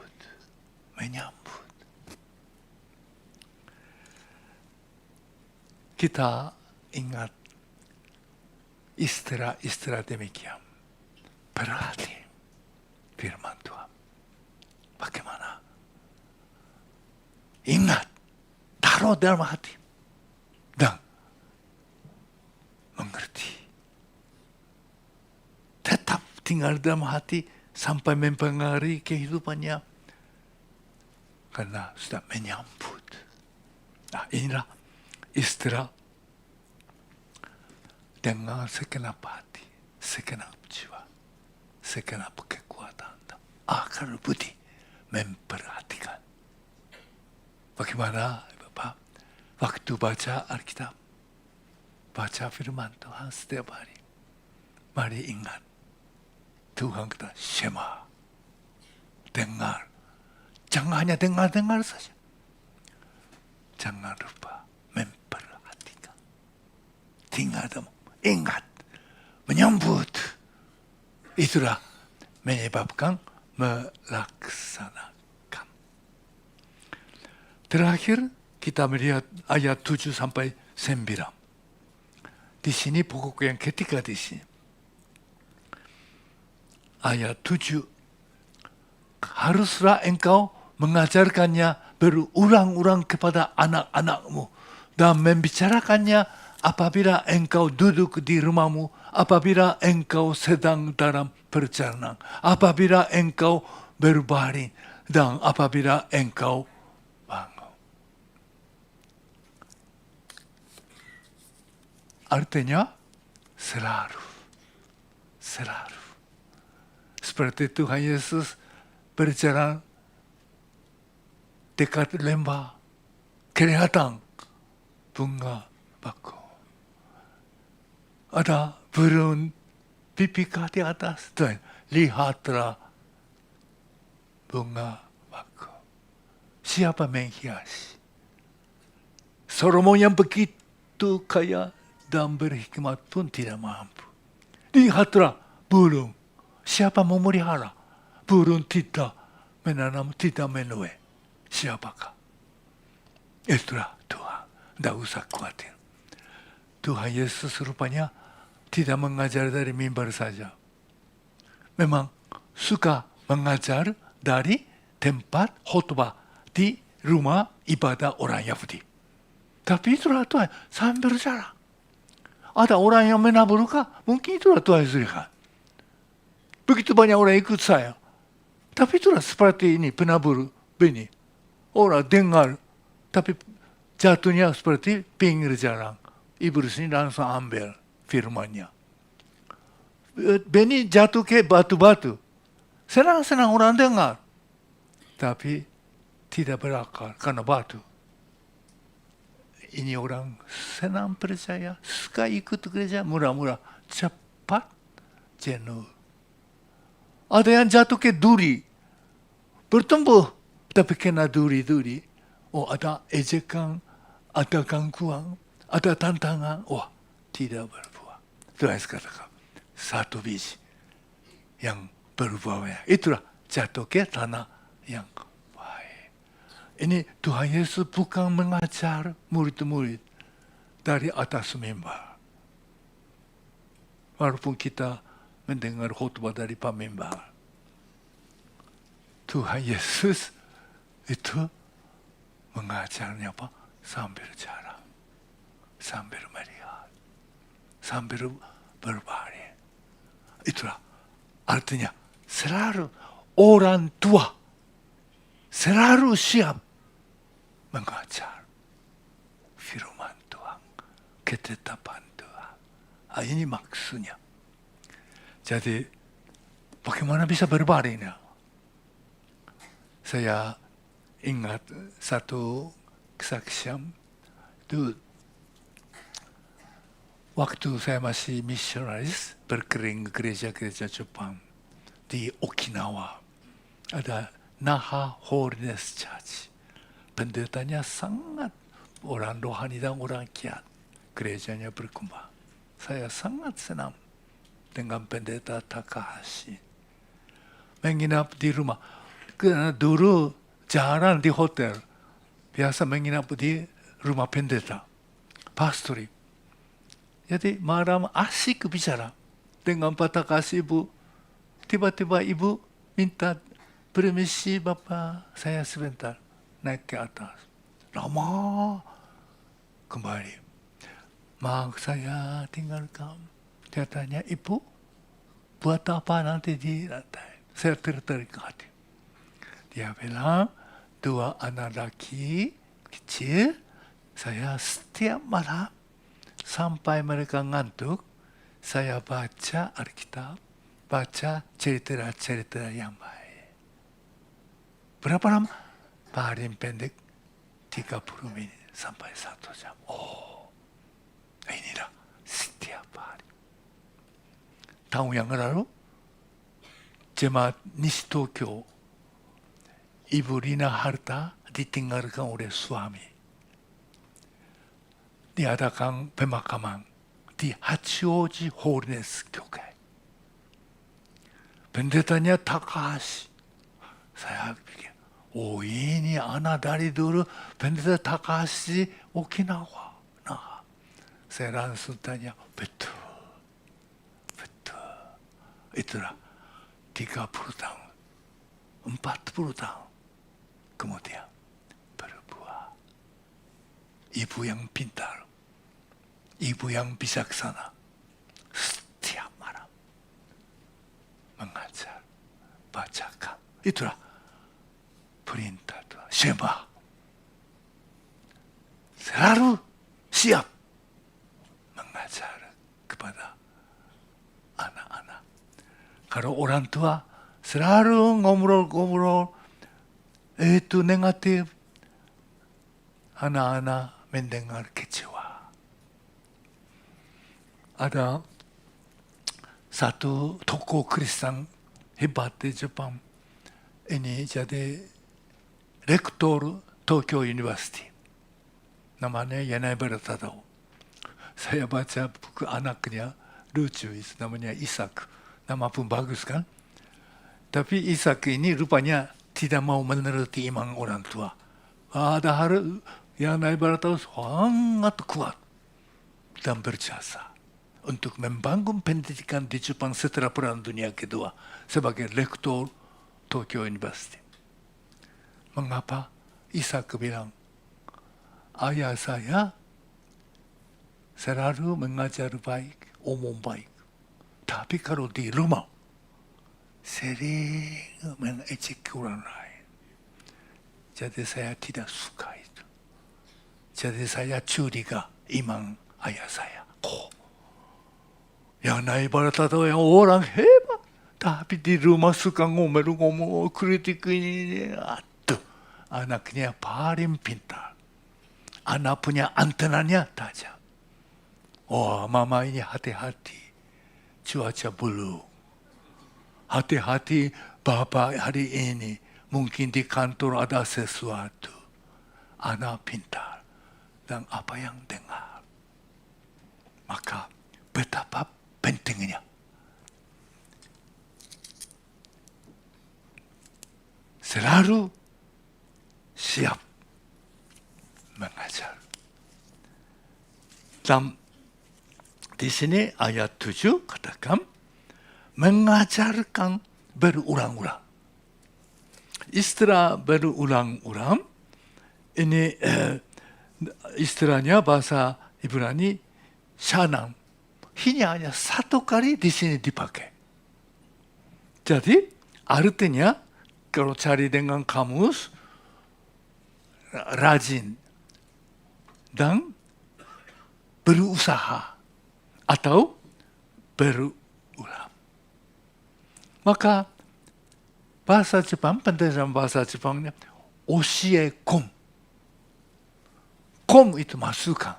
Kita ingat istilah demikian. Berarti firman Tuhan. Bagaimana? Ingat, taruh dalam hati. Dan mengerti. Tetap tinggal dalam hati sampai mempengaruhi kehidupannya. Karena sudah menyambut. Nah, inilah istilah dengan segenap hati, segenap jiwa, segenap kekuatan, akal budi memperhatikan. Bagaimana Bapak? Waktu baca Alkitab, baca firman Tuhan setiap hari, mari ingat Tuhan kata Shema, dengar. Jangan hanya dengar-dengar saja. Jangan lupa memperhatikan. Tinggal ingat, menyambut. Itulah menyebabkan melaksanakan. Terakhir kita melihat ayat 7 sampai 9. Di sini pokok yang ketiga di sini. Ayat 7. Haruslah engkau mengajarkannya berulang-ulang kepada anak-anakmu dan membicarakannya apabila engkau duduk di rumahmu, apabila engkau sedang dalam perjalanan, apabila engkau berbaring, dan apabila engkau bangun. Artinya selalu. Seperti Tuhan Yesus berjalan dekat lembah, kelihatan bunga bakau. Ada burung pipika di atas, dan lihatlah bunga bakau. Siapa menghiasi? Solomon yang begitu kaya dan berhikmat pun tidak mampu. Lihatlah burung. Siapa memelihara? Burung tidak menanam, tidak menuai. Siapakah? Itulah Tuhan. Tidak usah khawatir. Tuhan Yesus rupanya tidak mengajar dari mimbar saja. Memang suka mengajar dari tempat khotbah di rumah ibadah orang Yahudi. Tapi itulah Tuhan sambil berjalan. Ada orang yang menaburkan, mungkin itulah Tuhan Yesus. Begitu banyak orang ikut saya. Tapi itulah seperti ini, penabur benih. Orang dengar, tapi jatuhnya seperti pinggir jalan. Ibu di sini langsung ambil firmannya. Benih jatuh ke batu-batu. Senang-senang orang dengar. Tapi tidak berakar karena batu. Ini orang senang percaya, suka ikut gereja, murah-murah, cepat jenuh. Ada yang jatuh ke duri, bertumbuh, tapi kena duri-duri. Oh, ada ejekan, ada gangguan, ada tantangan. Wah, tidak berbuah. Tuhan katakan, satu biji yang berbuah. Itulah jatuh ke tanah yang baik. Ini Tuhan Yesus bukan mengajar murid-murid dari atas mimbar. Walaupun kita mendengar khotbah dari pemimbar. Tuhan Yesus itu mengajarnya apa? Sambil jalan, sambil melihat, sambil berbaring. Itulah artinya selalu orang tua selalu siap mengajar firman Tuhan, ketetapan Tuhan. Ini maksudnya. Jadi, bagaimana bisa berbaringnya? Saya ingat satu kesaksian itu waktu saya masih misionaris berkeliling gereja-gereja Jepang di Okinawa. Ada Naha Holiness Church. Pendetanya sangat orang rohani dan orang kiat. Gerejanya berkembang. Saya sangat senang dengan pendeta Takahashi. Menginap di rumah. Karena dulu jarang di hotel. Biasa menginap di rumah pendeta. Pastori. Jadi malam asik bicara dengan Pak Takahashi ibu. Tiba-tiba ibu minta permisi Bapak, saya sebentar naik ke atas. Lama kembali. Maaf saya tinggalkan. Dia tanya, ibu buat apa nanti di lantai? Saya tertarik hati. Dia bilang, 2 anak laki kecil Saya setiap malam sampai mereka ngantuk, saya baca Alkitab, baca cerita-cerita yang baik. Berapa lama? Paling pendek 30 menit sampai 1 jam. Oh, inilah setiap hari. Tahun yang lalu, jemaat Nis Tokyo, Ibu Rina Harta ditinggalkan oleh suami. Diadakan pemakaman di Hachioji Holiness Kyokai. Pendetanya Takahashi. Saya pikir, oh ini anak dari dulu pendeta Takahashi Okinawa. Nah, saya langsung tanya, betul. Itulah 30 tahun, 40 tahun. Kemudian berbuah. Ibu yang pintar, ibu yang bijaksana, setiap malam mengajar, bacakan. Itulah perintah Tuhan. Shema. Selalu siap mengajar kepada anak-anak. Kalau orang tua selalu ngobrol-ngobrol, itu negatif, anak-anak mendengar kecewa. Ada satu tokoh Kristen hebat di Jepang. Ini jadi rektor Tokyo University. Namanya Yanai Baratadao. Saya baca buku anaknya, lucu, namanya Isak. Nama pun bagus kan? Tapi Isak ini rupanya tidak mau menuruti iman orang tua. Padahal Yanai Baratadao sangat kuat dan berjasa untuk membangun pendidikan di Jepang setelah Perang Dunia Kedua sebagai rektor Tokyo University. Mengapa? Isak bilang, ayah saya selalu mengajar baik, omong baik. Tapi kalau di rumah, sering mengejek orang lain. Jadi saya tidak suka itu. Jadi saya curiga iman ayah saya. Oh, Yanai Baratadao yang orang hebat. Tapi di rumah suka ngomel-ngomel, kritik ini. Aduh, anaknya paling pintar. Anak punya antenanya tajam. Oh, mama ini hati-hati. Cuaca buruk. Hati-hati bapak hari ini. Mungkin di kantor ada sesuatu. Anak pintar. Dan apa yang dengar. Maka betapa pentingnya. Selalu siap mengajar. Dan di sini ayat 7 katakan, mengajarkan berulang-ulang. Istilah berulang-ulang, ini istilahnya bahasa Ibrani, shanam. Ini hanya satu kali di sini dipakai. Jadi, artinya, kalau cari dengan kamus, rajin, dan berusaha, atau berulang. Maka bahasa Jepang, penjelasan bahasa Jepangnya oshiye kon. Kon itu masukkan.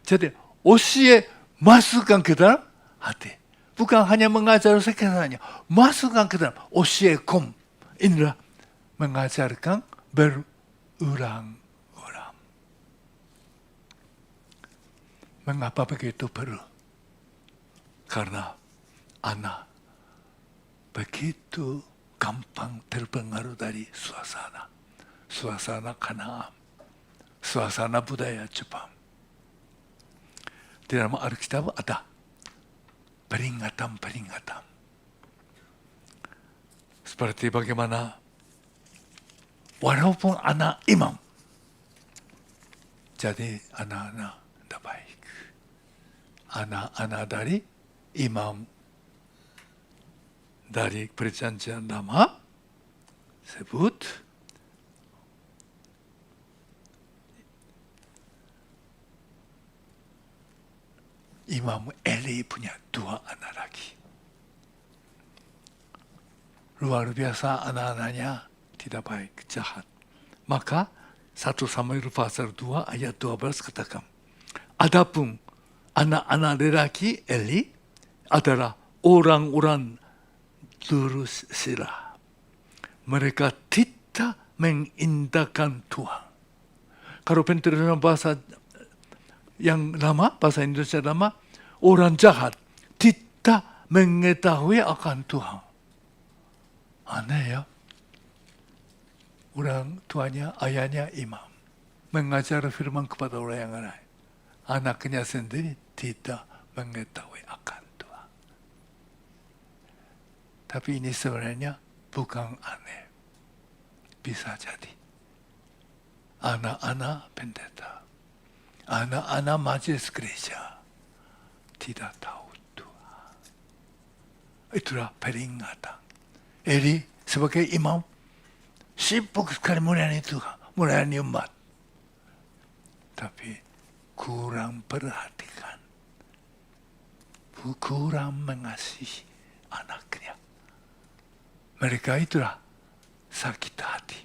Jadi oshiye masukkan ke dalam hati. Bukan hanya mengajar sekitarnya, masukkan ke dalam oshiye kon. Inilah mengajarkan berulang-ulang. Mengapa begitu perlu? Karena anak begitu gampang terpengaruh dari suasana Kanaan, suasana budaya Jepang. Di dalam Alkitab ada peringatan-peringatan. Seperti bagaimana walaupun anak imam, jadi anak-anak tidak baik. Anak-anak dari imam dari perjanjian lama sebut imam Eli punya 2 anak lagi. Luar biasa anak-anaknya tidak baik, jahat. Maka 1 Samuel pasal 2 ayat 12 katakan, adapun anak-anak lelaki Eli adalah orang-orang dursila. Mereka tidak mengindahkan Tuhan. Kalau dalam bahasa yang lama, bahasa Indonesia lama, orang jahat tidak mengetahui akan Tuhan. Aneh ya. Orang tuanya, ayahnya imam. Mengajar firman kepada orang yang lain. Anaknya sendiri tidak mengetahui akan Tuhan. Tapi ini sebenarnya bukan aneh. Bisa jadi. Anak-anak pendeta, anak-anak majelis gereja tidak tahu Tuhan. Itulah peringatan. Eli sebagai imam sibuk sekali melayani Tuhan, melayani umat. Tapi kurang perhatikan, kurang mengasihi anaknya. Mereka itulah sakit hati.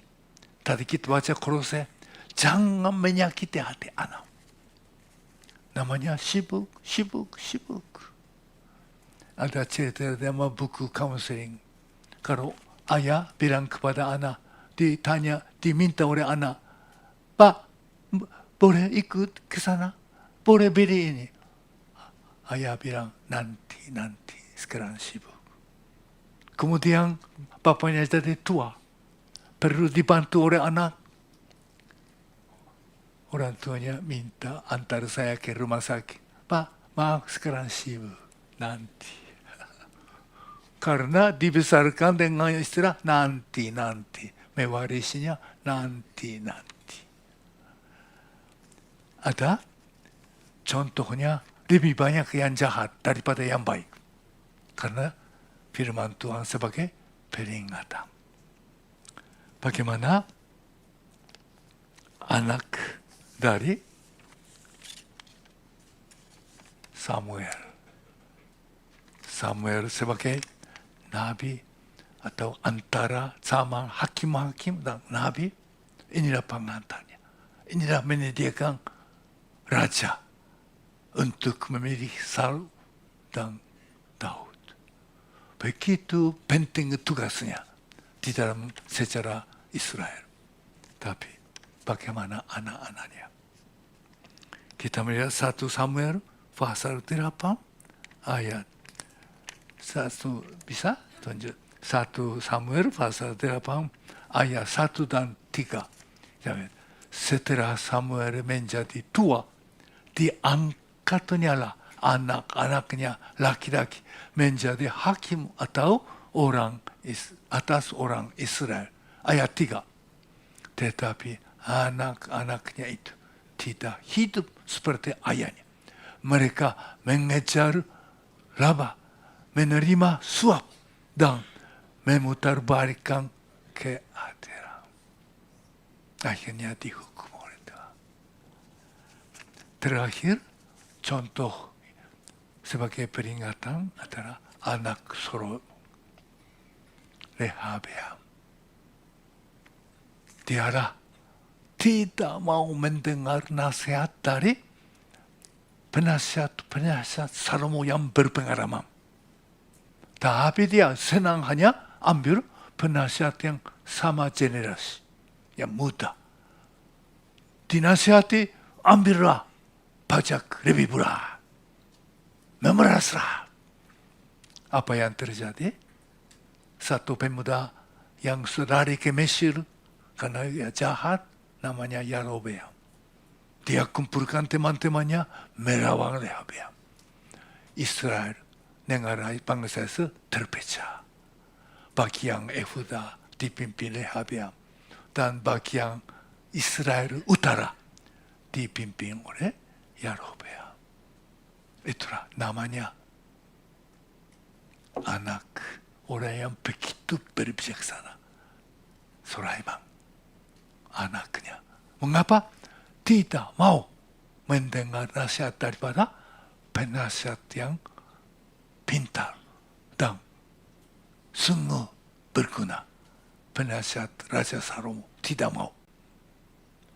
Tadi kita baca Kolose, jangan menyakiti hati anak. Namanya sibuk. Ada cerita dalam buku counseling. Kalau ayah bilang kepada anak, diminta oleh anak, Pak, boleh ikut ke sana? Boleh beli ini? Ayah bilang, nanti, sekarang sibuk. Kemudian bapaknya jadi tua, perlu dibantu oleh anak. Orang tuanya minta antar saya ke rumah sakit. Pak, maaf sekarang sibuk, nanti. Karena dibesarkan dengan istilah nanti. Mewarisinya nanti. Ada contohnya lebih banyak yang jahat daripada yang baik. Karena firman Tuhan sebagai peringatan. Bagaimana anak dari Samuel sebagai nabi atau antara sama hakim dan nabi, inilah pengantarnya. Inilah menyediakan raja untuk memilih Saul dan Daud. Begitu penting tugasnya di dalam sejarah Israel. Tapi bagaimana anak-anaknya? Kita melihat 1 Samuel pasal 8 ayat 1, bisa tunjuk. 1 Samuel pasal 8 ayat 1 dan 3. Setelah Samuel menjadi tua, diangkatnya lah anak-anaknya laki-laki menjadi hakim atau atas orang Israel. Ayat 3. Tetapi anak-anaknya itu tidak hidup seperti ayahnya. Mereka mengejar laba, menerima suap, dan memutarbalikkan keadilan. Akhirnya dihukum oleh Tuhan. Terakhir, contoh sebagai peringatan adalah anak Solo, Rehabeam. Dia tidak mau mendengar nasihat dari penasihat Salomo yang berpengalaman. Tapi dia senang hanya ambil penasihat yang sama generasi, yang muda. Dinasihati, ambillah pajak lebih murah. Memeraslah. Apa yang terjadi? Satu pemuda yang lari ke Mesir karena dia jahat, namanya Yerobeam. Dia kumpulkan teman-temannya melawan Rehabeam. Israel negara bangsa itu terpecah. Bagian Yehuda dipimpin Rehabeam dan bagian Israel utara dipimpin oleh Yerobeam. Itulah namanya anak orang yang begitu berbijaksana, Sulaiman. Anaknya. Mengapa? Tidak mau mendengar nasihat daripada penasihat yang pintar dan sungguh berguna. Penasihat Raja Salomo tidak mau.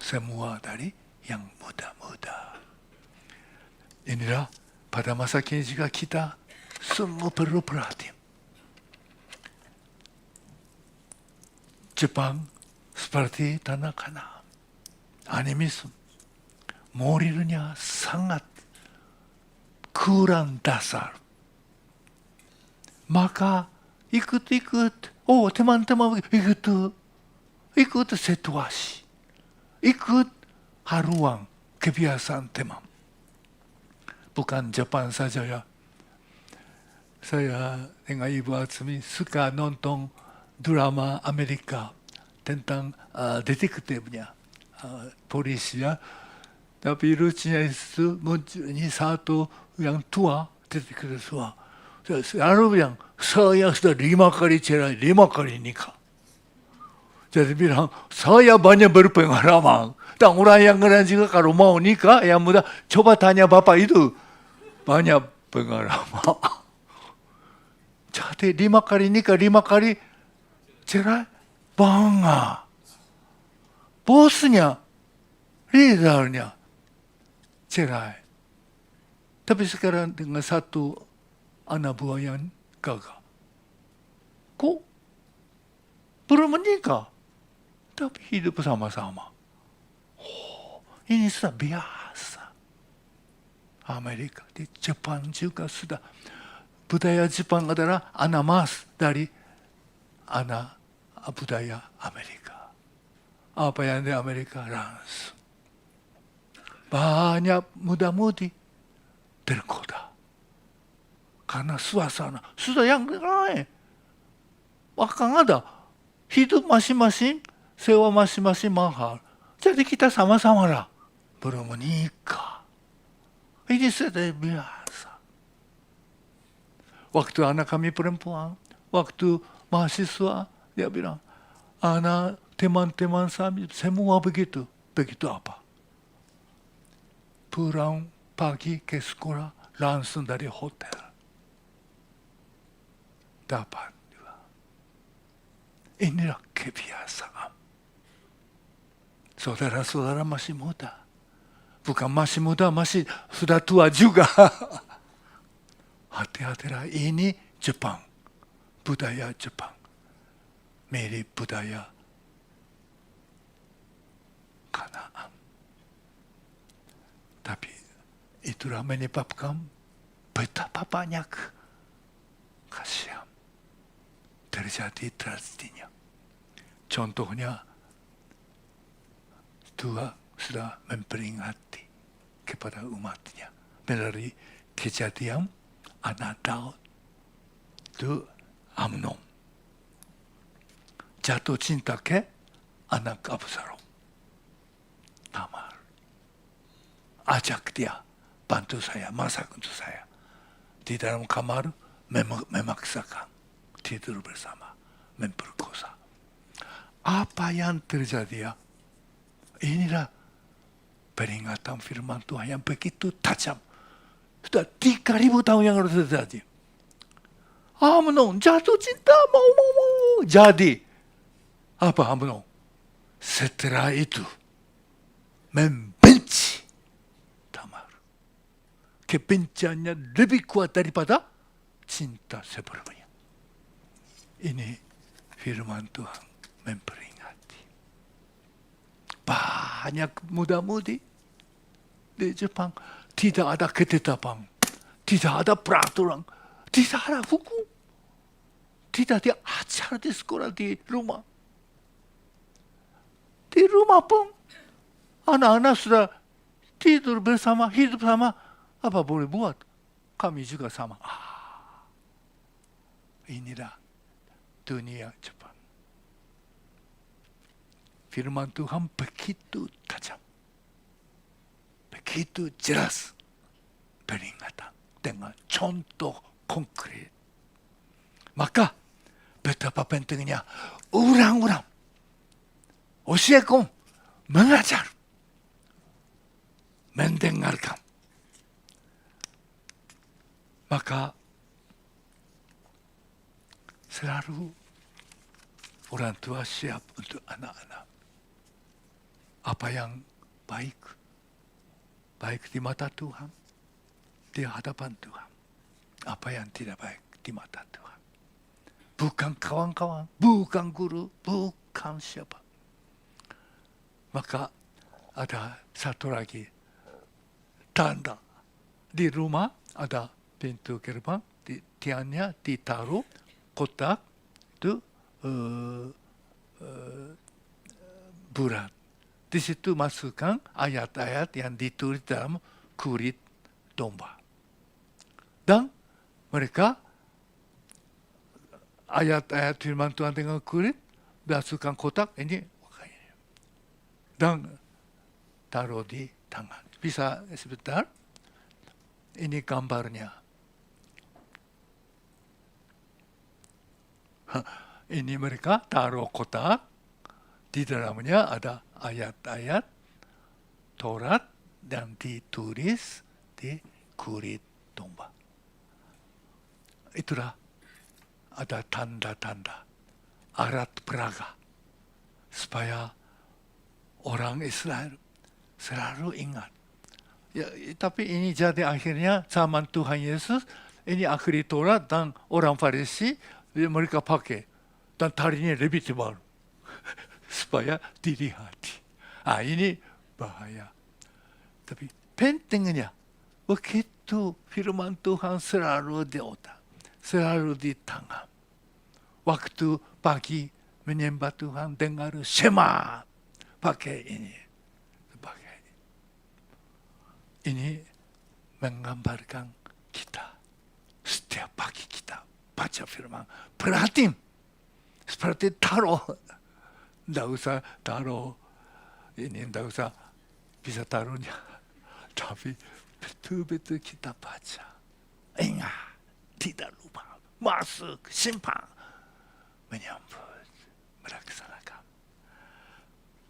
Semua dari yang muda-muda. Inilah pada masa kini juga kita sungguh perlu perhatian. Jepang seperti tanah Kanaan. Animisme. Moralnya sangat kurang dasar. Maka ikut-ikut. Oh, teman-teman ikut situasi. Ikut haruan kebiasaan teman. Bukan Jepang saja ya. Saya dengan Ibu Atsumi suka nonton drama Amerika tentang detektifnya, polisi ya. Tapi lucunya itu munculnya satu yang tua detektif tua. Lalu yang saya sudah 5 kali cerai, 5 kali nikah. Jadi bilang, saya banyak berpengalaman. Dan orang yang keren juga kalau mau nikah, yang muda, coba tanya bapak itu. Banyak pengalaman. Jadi 5 kali nikah, 5 kali cerai, bangga. Bosnya, leadernya, cerai. Tapi sekarang dengan satu anak buah yang gagal. Kok belum menikah? Tapi hidup sama-sama. Oh, ini sudah biasa. Amerika, di Jepang juga sudah. Budaya Jepang adalah anak mas dari anak budaya Amerika. Apa yang di Amerika langsung. Banyak muda-mudi tergoda. Karena suasana sudah yang lain. Bahkan ada hidup masing-masing, sewa masing-masing mahal. Jadi kita sama-sama lah belum menikah. Ini sudah biasa. Waktu anak kami perempuan, waktu mahasiswa, dia bilang, anak teman-teman kami semua begitu. Begitu apa? Pulang pagi ke sekolah, langsung dari hotel. Dapat juga. Inilah kebiasaan. Saudara-saudara masih muda. Bukan masih muda, masih sudah tua juga. Hati-hatilah, ini Jepang. Budaya Jepang. Mirip budaya Kanaan. Tapi itulah menyebabkan betapa banyak kasihan terjadi tragedinya. Contohnya, Tuhan sudah memperingati kepada umatnya melalui kejadian anak Daud itu Amnon jatuh cinta ke anak Absalom Tamar. Ajak dia, bantu saya, masak untuk saya. Di dalam kamar memaksakan tidur bersama, memperkosa. Apa yang terjadi ya? Inilah peringatan firman Tuhan yang begitu tajam. Sudah 3.000 tahun yang harus terjadi. Amnon jatuh cinta, mau. Jadi, apa Amnon? Setelah itu, membenci Tamar. Kebenciannya lebih kuat daripada cinta sebelumnya. Ini firman Tuhan memperingati. Banyak muda-mudi di Jepang tidak ada ketetapan, tidak ada peraturan, tidak ada hukum, tidak ada acara di sekolah, di rumah. Di rumah pun anak-anak sudah tidur bersama, hidup sama, apa boleh buat? Kami juga sama. Inilah dunia Jepang. Firman Tuhan begitu tajam, begitu jelas peringatan dengan contoh konkret. Maka betapa pentingnya orang-orang osiekom mengajar, mendengarkan, Maka selalu orang tua siap untuk anak-anak. Apa yang baik di mata Tuhan, di hadapan Tuhan. Apa yang tidak baik di mata Tuhan. Bukan kawan-kawan, bukan guru, bukan siapa. Maka ada satu lagi tanda. Di rumah ada pintu gerbang, tiangnya ditaruh kotak itu bulat. Di situ masukkan ayat-ayat yang ditulis dalam kulit domba. Dan mereka ayat-ayat firman Tuhan dengan kulit masukkan kotak ini. Dan taruh di tangan. Bisa sebentar? Ini gambarnya. Ini mereka taruh kotak. Di dalamnya ada ayat-ayat Taurat dan ditulis di kulit domba. Itulah ada tanda-tanda alat peraga supaya orang Israel selalu ingat. Ya, tapi ini jadi akhirnya zaman Tuhan Yesus ini akhiri Taurat dan orang Farisi mereka pakai dan talinya lebih tebal supaya dilihat. Ini bahaya. Tapi pentingnya begitu firman Tuhan selalu di otak, selalu di tangan. Waktu pagi menyembah Tuhan dengar Shema pakai ini. Ini menggambarkan kita. Setiap pagi kita baca firman. Perhatiin. Seperti taruh. Tidak usah taruh. Ini tidak usah bisa taruhnya. Tapi betul-betul kita baca. Ingat. Tidak lupa. Masuk. Simpan. Menyambut. Melaksanakan.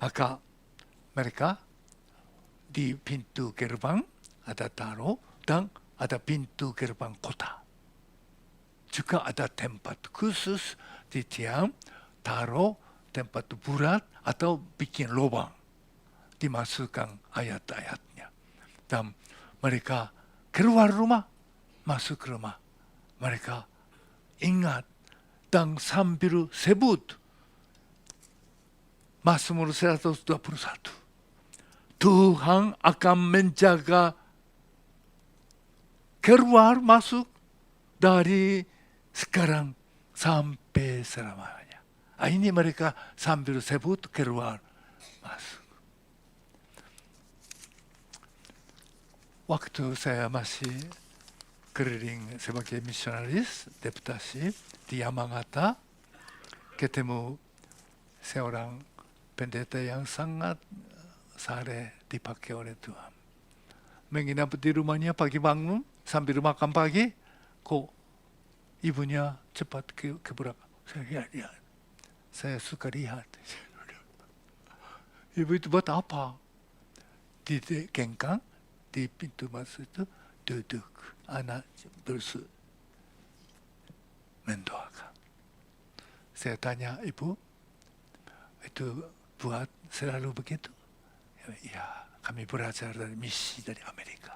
Maka mereka di pintu gerbang ada taruh dan ada pintu gerbang kota. Juga ada tempat khusus di tiang taruh tempat bulat atau bikin lubang. Dimasukkan ayat-ayatnya. Dan mereka keluar rumah, masuk rumah. Mereka ingat dan sambil sebut Mazmur 121. Tuhan akan menjaga keluar masuk dari sekarang sampai selamanya. Ini mereka sambil sebut keluar masuk. Waktu saya masih keliling sebagai misionaris deputasi di Yamagata, ketemu seorang pendeta yang sangat saleh dipakai oleh Tuhan. Menginap di rumahnya pagi bangun sambil makan pagi, kok ibunya cepat ke belakang. Saya lihat, saya suka lihat. Ibu itu buat apa? Di genggang, di pintu masuk itu duduk, anak bersu mendoakan. Saya tanya ibu, itu buat selalu begitu? Ya, kami belajar dari misi dari Amerika.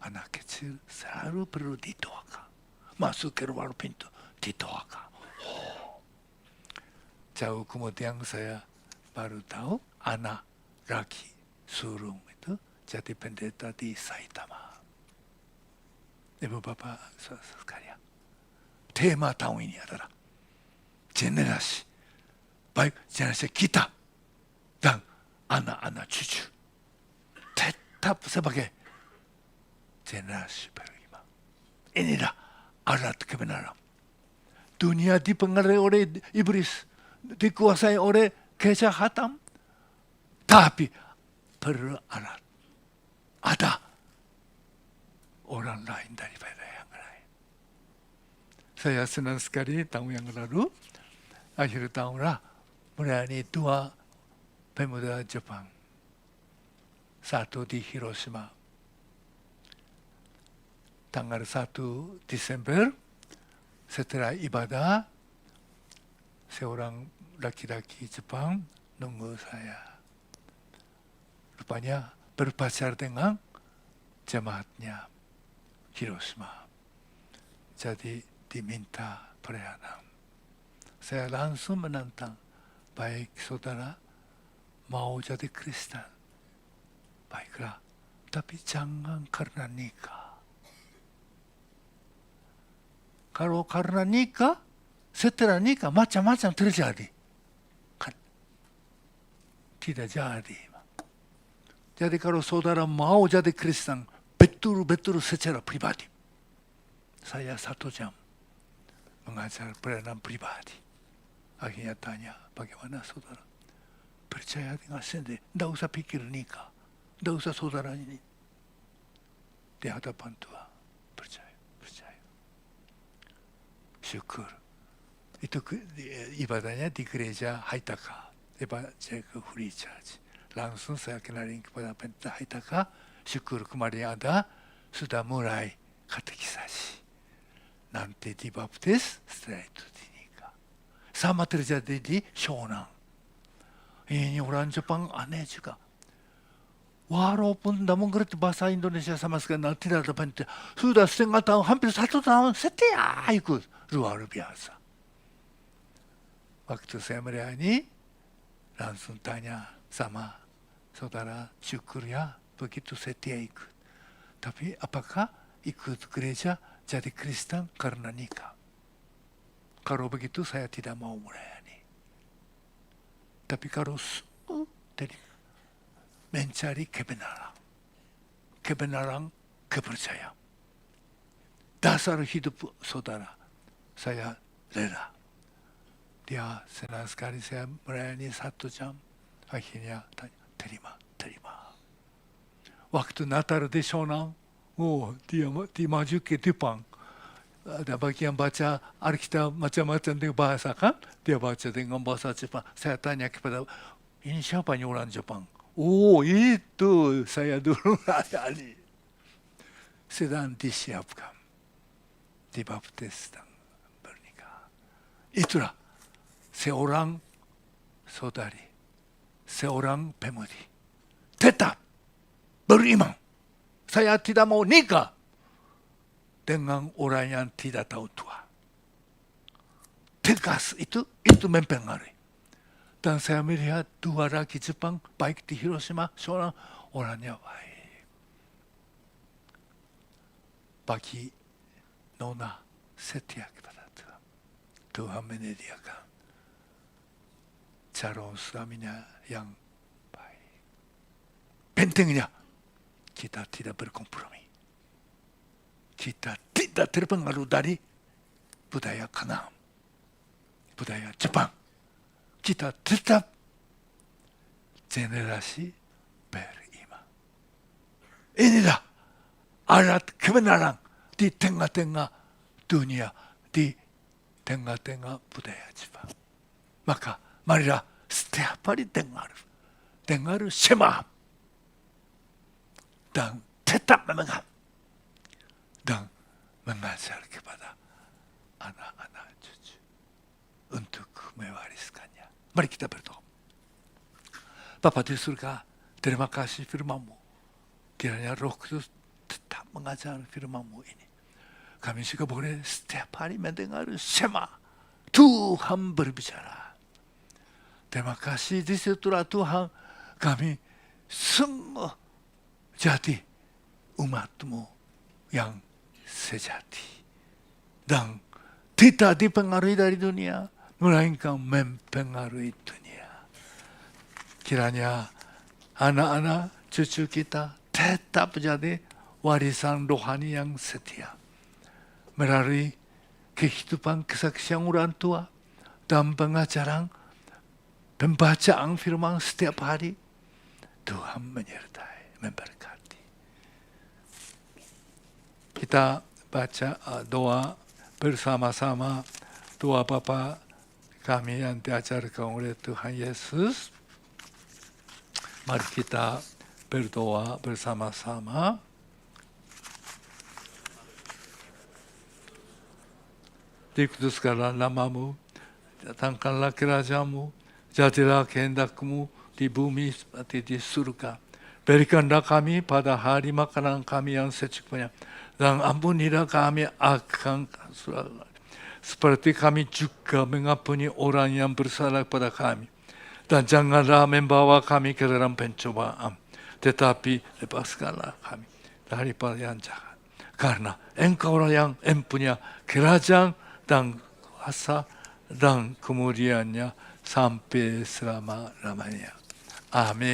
Anak kecil selalu perlu didoakan. Masuk keluar pintu, didoakan. Jauh kemudian saya baru tahu anak laki sulung itu jadi pendeta di Saitama. Ibu bapak sekalian, tema tahun ini adalah generasi, baik generasi kita dan anak-anak cucu tetap sebagai generasi berlima. Inilah alat kebenaran. Dunia dipengaruhi oleh iblis, dikuasai oleh kejahatan, tapi perlu alat. Ada orang lain daripada yang lain. Saya senang sekali tahun yang lalu, akhir tahun lah, melayani 2 pemuda Jepang. Satu di Hiroshima. tanggal 1 Desember setelah ibadah, seorang laki-laki Jepang nunggu saya. Rupanya berpacar dengan jemaatnya Hiroshima. Jadi diminta pelayanan. Saya langsung menantang, baik saudara mau jadi Kristen, baiklah, tapi jangan karena nikah. Kalau karena nikah, setelah nikah macam-macam terjadi. Kan? Tidak jadi. Jadi kalau saudara mau jadi Kristen, betul-betul secara pribadi. Saya 1 jam mengajar pelayanan pribadi. Akhirnya tanya, bagaimana saudara? Percaya dengan sendiri, tidak usah pikir nikah, tidak usah saudara ini. Di hadapan Tuhan, percaya. Syukur. Itu ibadahnya di gereja Haitaka, Evangelical Free Church. Langsung saya kenalin kepada Penta Haitaka, syukur kemarin ada, sudah mulai katekisasi. Nanti dibaptis, setelah itu dinikah. Sama terjadi di Shonan. Ini orang Jepang aneh juga. Walaupun tidak mengerti bahasa Indonesia sama sekali, tidak ada penting. Sudah 1,5 tahun, hampir 1 tahun, setia ikut. Luar biasa. Waktu saya melayani, langsung tanya sama saudara, syukur ya, begitu setia ikut. Tapi apakah ikut gereja jadi Kristen karena nikah? Kalau begitu saya tidak mau melayani. Tapi kalau mencari kebenaran, kepercayaan. Dasar hidup saudara, saya rela. Dia senang sekali saya melayani 1 jam. Akhirnya tanya, terima. Waktu Natal di Shonan, dia maju ke depan. Ada bagian baca Alkitab macam-macam dengan bahasa kan? Dia baca dengan bahasa Jepang. Saya tanya kepada, ini siapa ini orang Jepang? Itu saya dulu melayani. Sedang disiapkan. Dibaptis dan bernikah. Itulah seorang saudari, seorang pemudi. Tetap beriman. Saya tidak mau nikah dengan orang yang tidak tahu Tuhan. Tegas itu mempengaruhi. Dan saya melihat 2 laki Jepang, baik di Hiroshima, Shonan, orangnya baik. Bagi nona setia kepada Tuhan. Tuhan menyediakan calon suaminya yang baik. Pentingnya, kita tidak berkompromi. Kita tidak terpengaruh dari budaya Kanaan, budaya Jepang. Kita tetap generasi beriman. Inilah alat kebenaran di tengah-tengah dunia, di tengah-tengah budaya Jepang. Maka marilah setiap hari dengar Shema dan tetap memegang dan mengajar kepada anak-anak cucu untuk mewariskannya. Mari kita berdoa. Bapa di surga, terima kasih firman-Mu. Kiranya Roh Kudus tetap mengajar firman-Mu ini. Kami juga boleh setiap hari mendengar Shema. Tuhan berbicara. Terima kasih di situlah Tuhan kami sungguh jadi umat-Mu yang sejati. Dan tidak dipengaruhi dari dunia, melainkan mempengaruhi dunia. Kiranya anak-anak cucu kita tetap jadi warisan rohani yang setia. Melalui kehidupan kesaksian orang tua dan pengajaran, pembacaan firman setiap hari, Tuhan menyertai, memberkati. Kita baca doa bersama-sama, doa Bapa kami yang diajarkan oleh Tuhan Yesus. Mari kita berdoa bersama-sama. di kudus segala namamu, datangkanlah kerajaanmu, jadilah kehendakmu di bumi seperti di surga. Berikanlah kami pada hari makanan kami yang secukupnya, dan ampunilah kami akan kesalahan, seperti kami juga mengampuni orang yang bersalah kepada kami. Dan janganlah membawa kami ke dalam pencobaan, tetapi lepaskanlah kami daripada yang jahat. Karena Engkaulah yang mempunyai kerajaan dan kuasa dan kemuliaannya sampai selama-lamanya. Amin.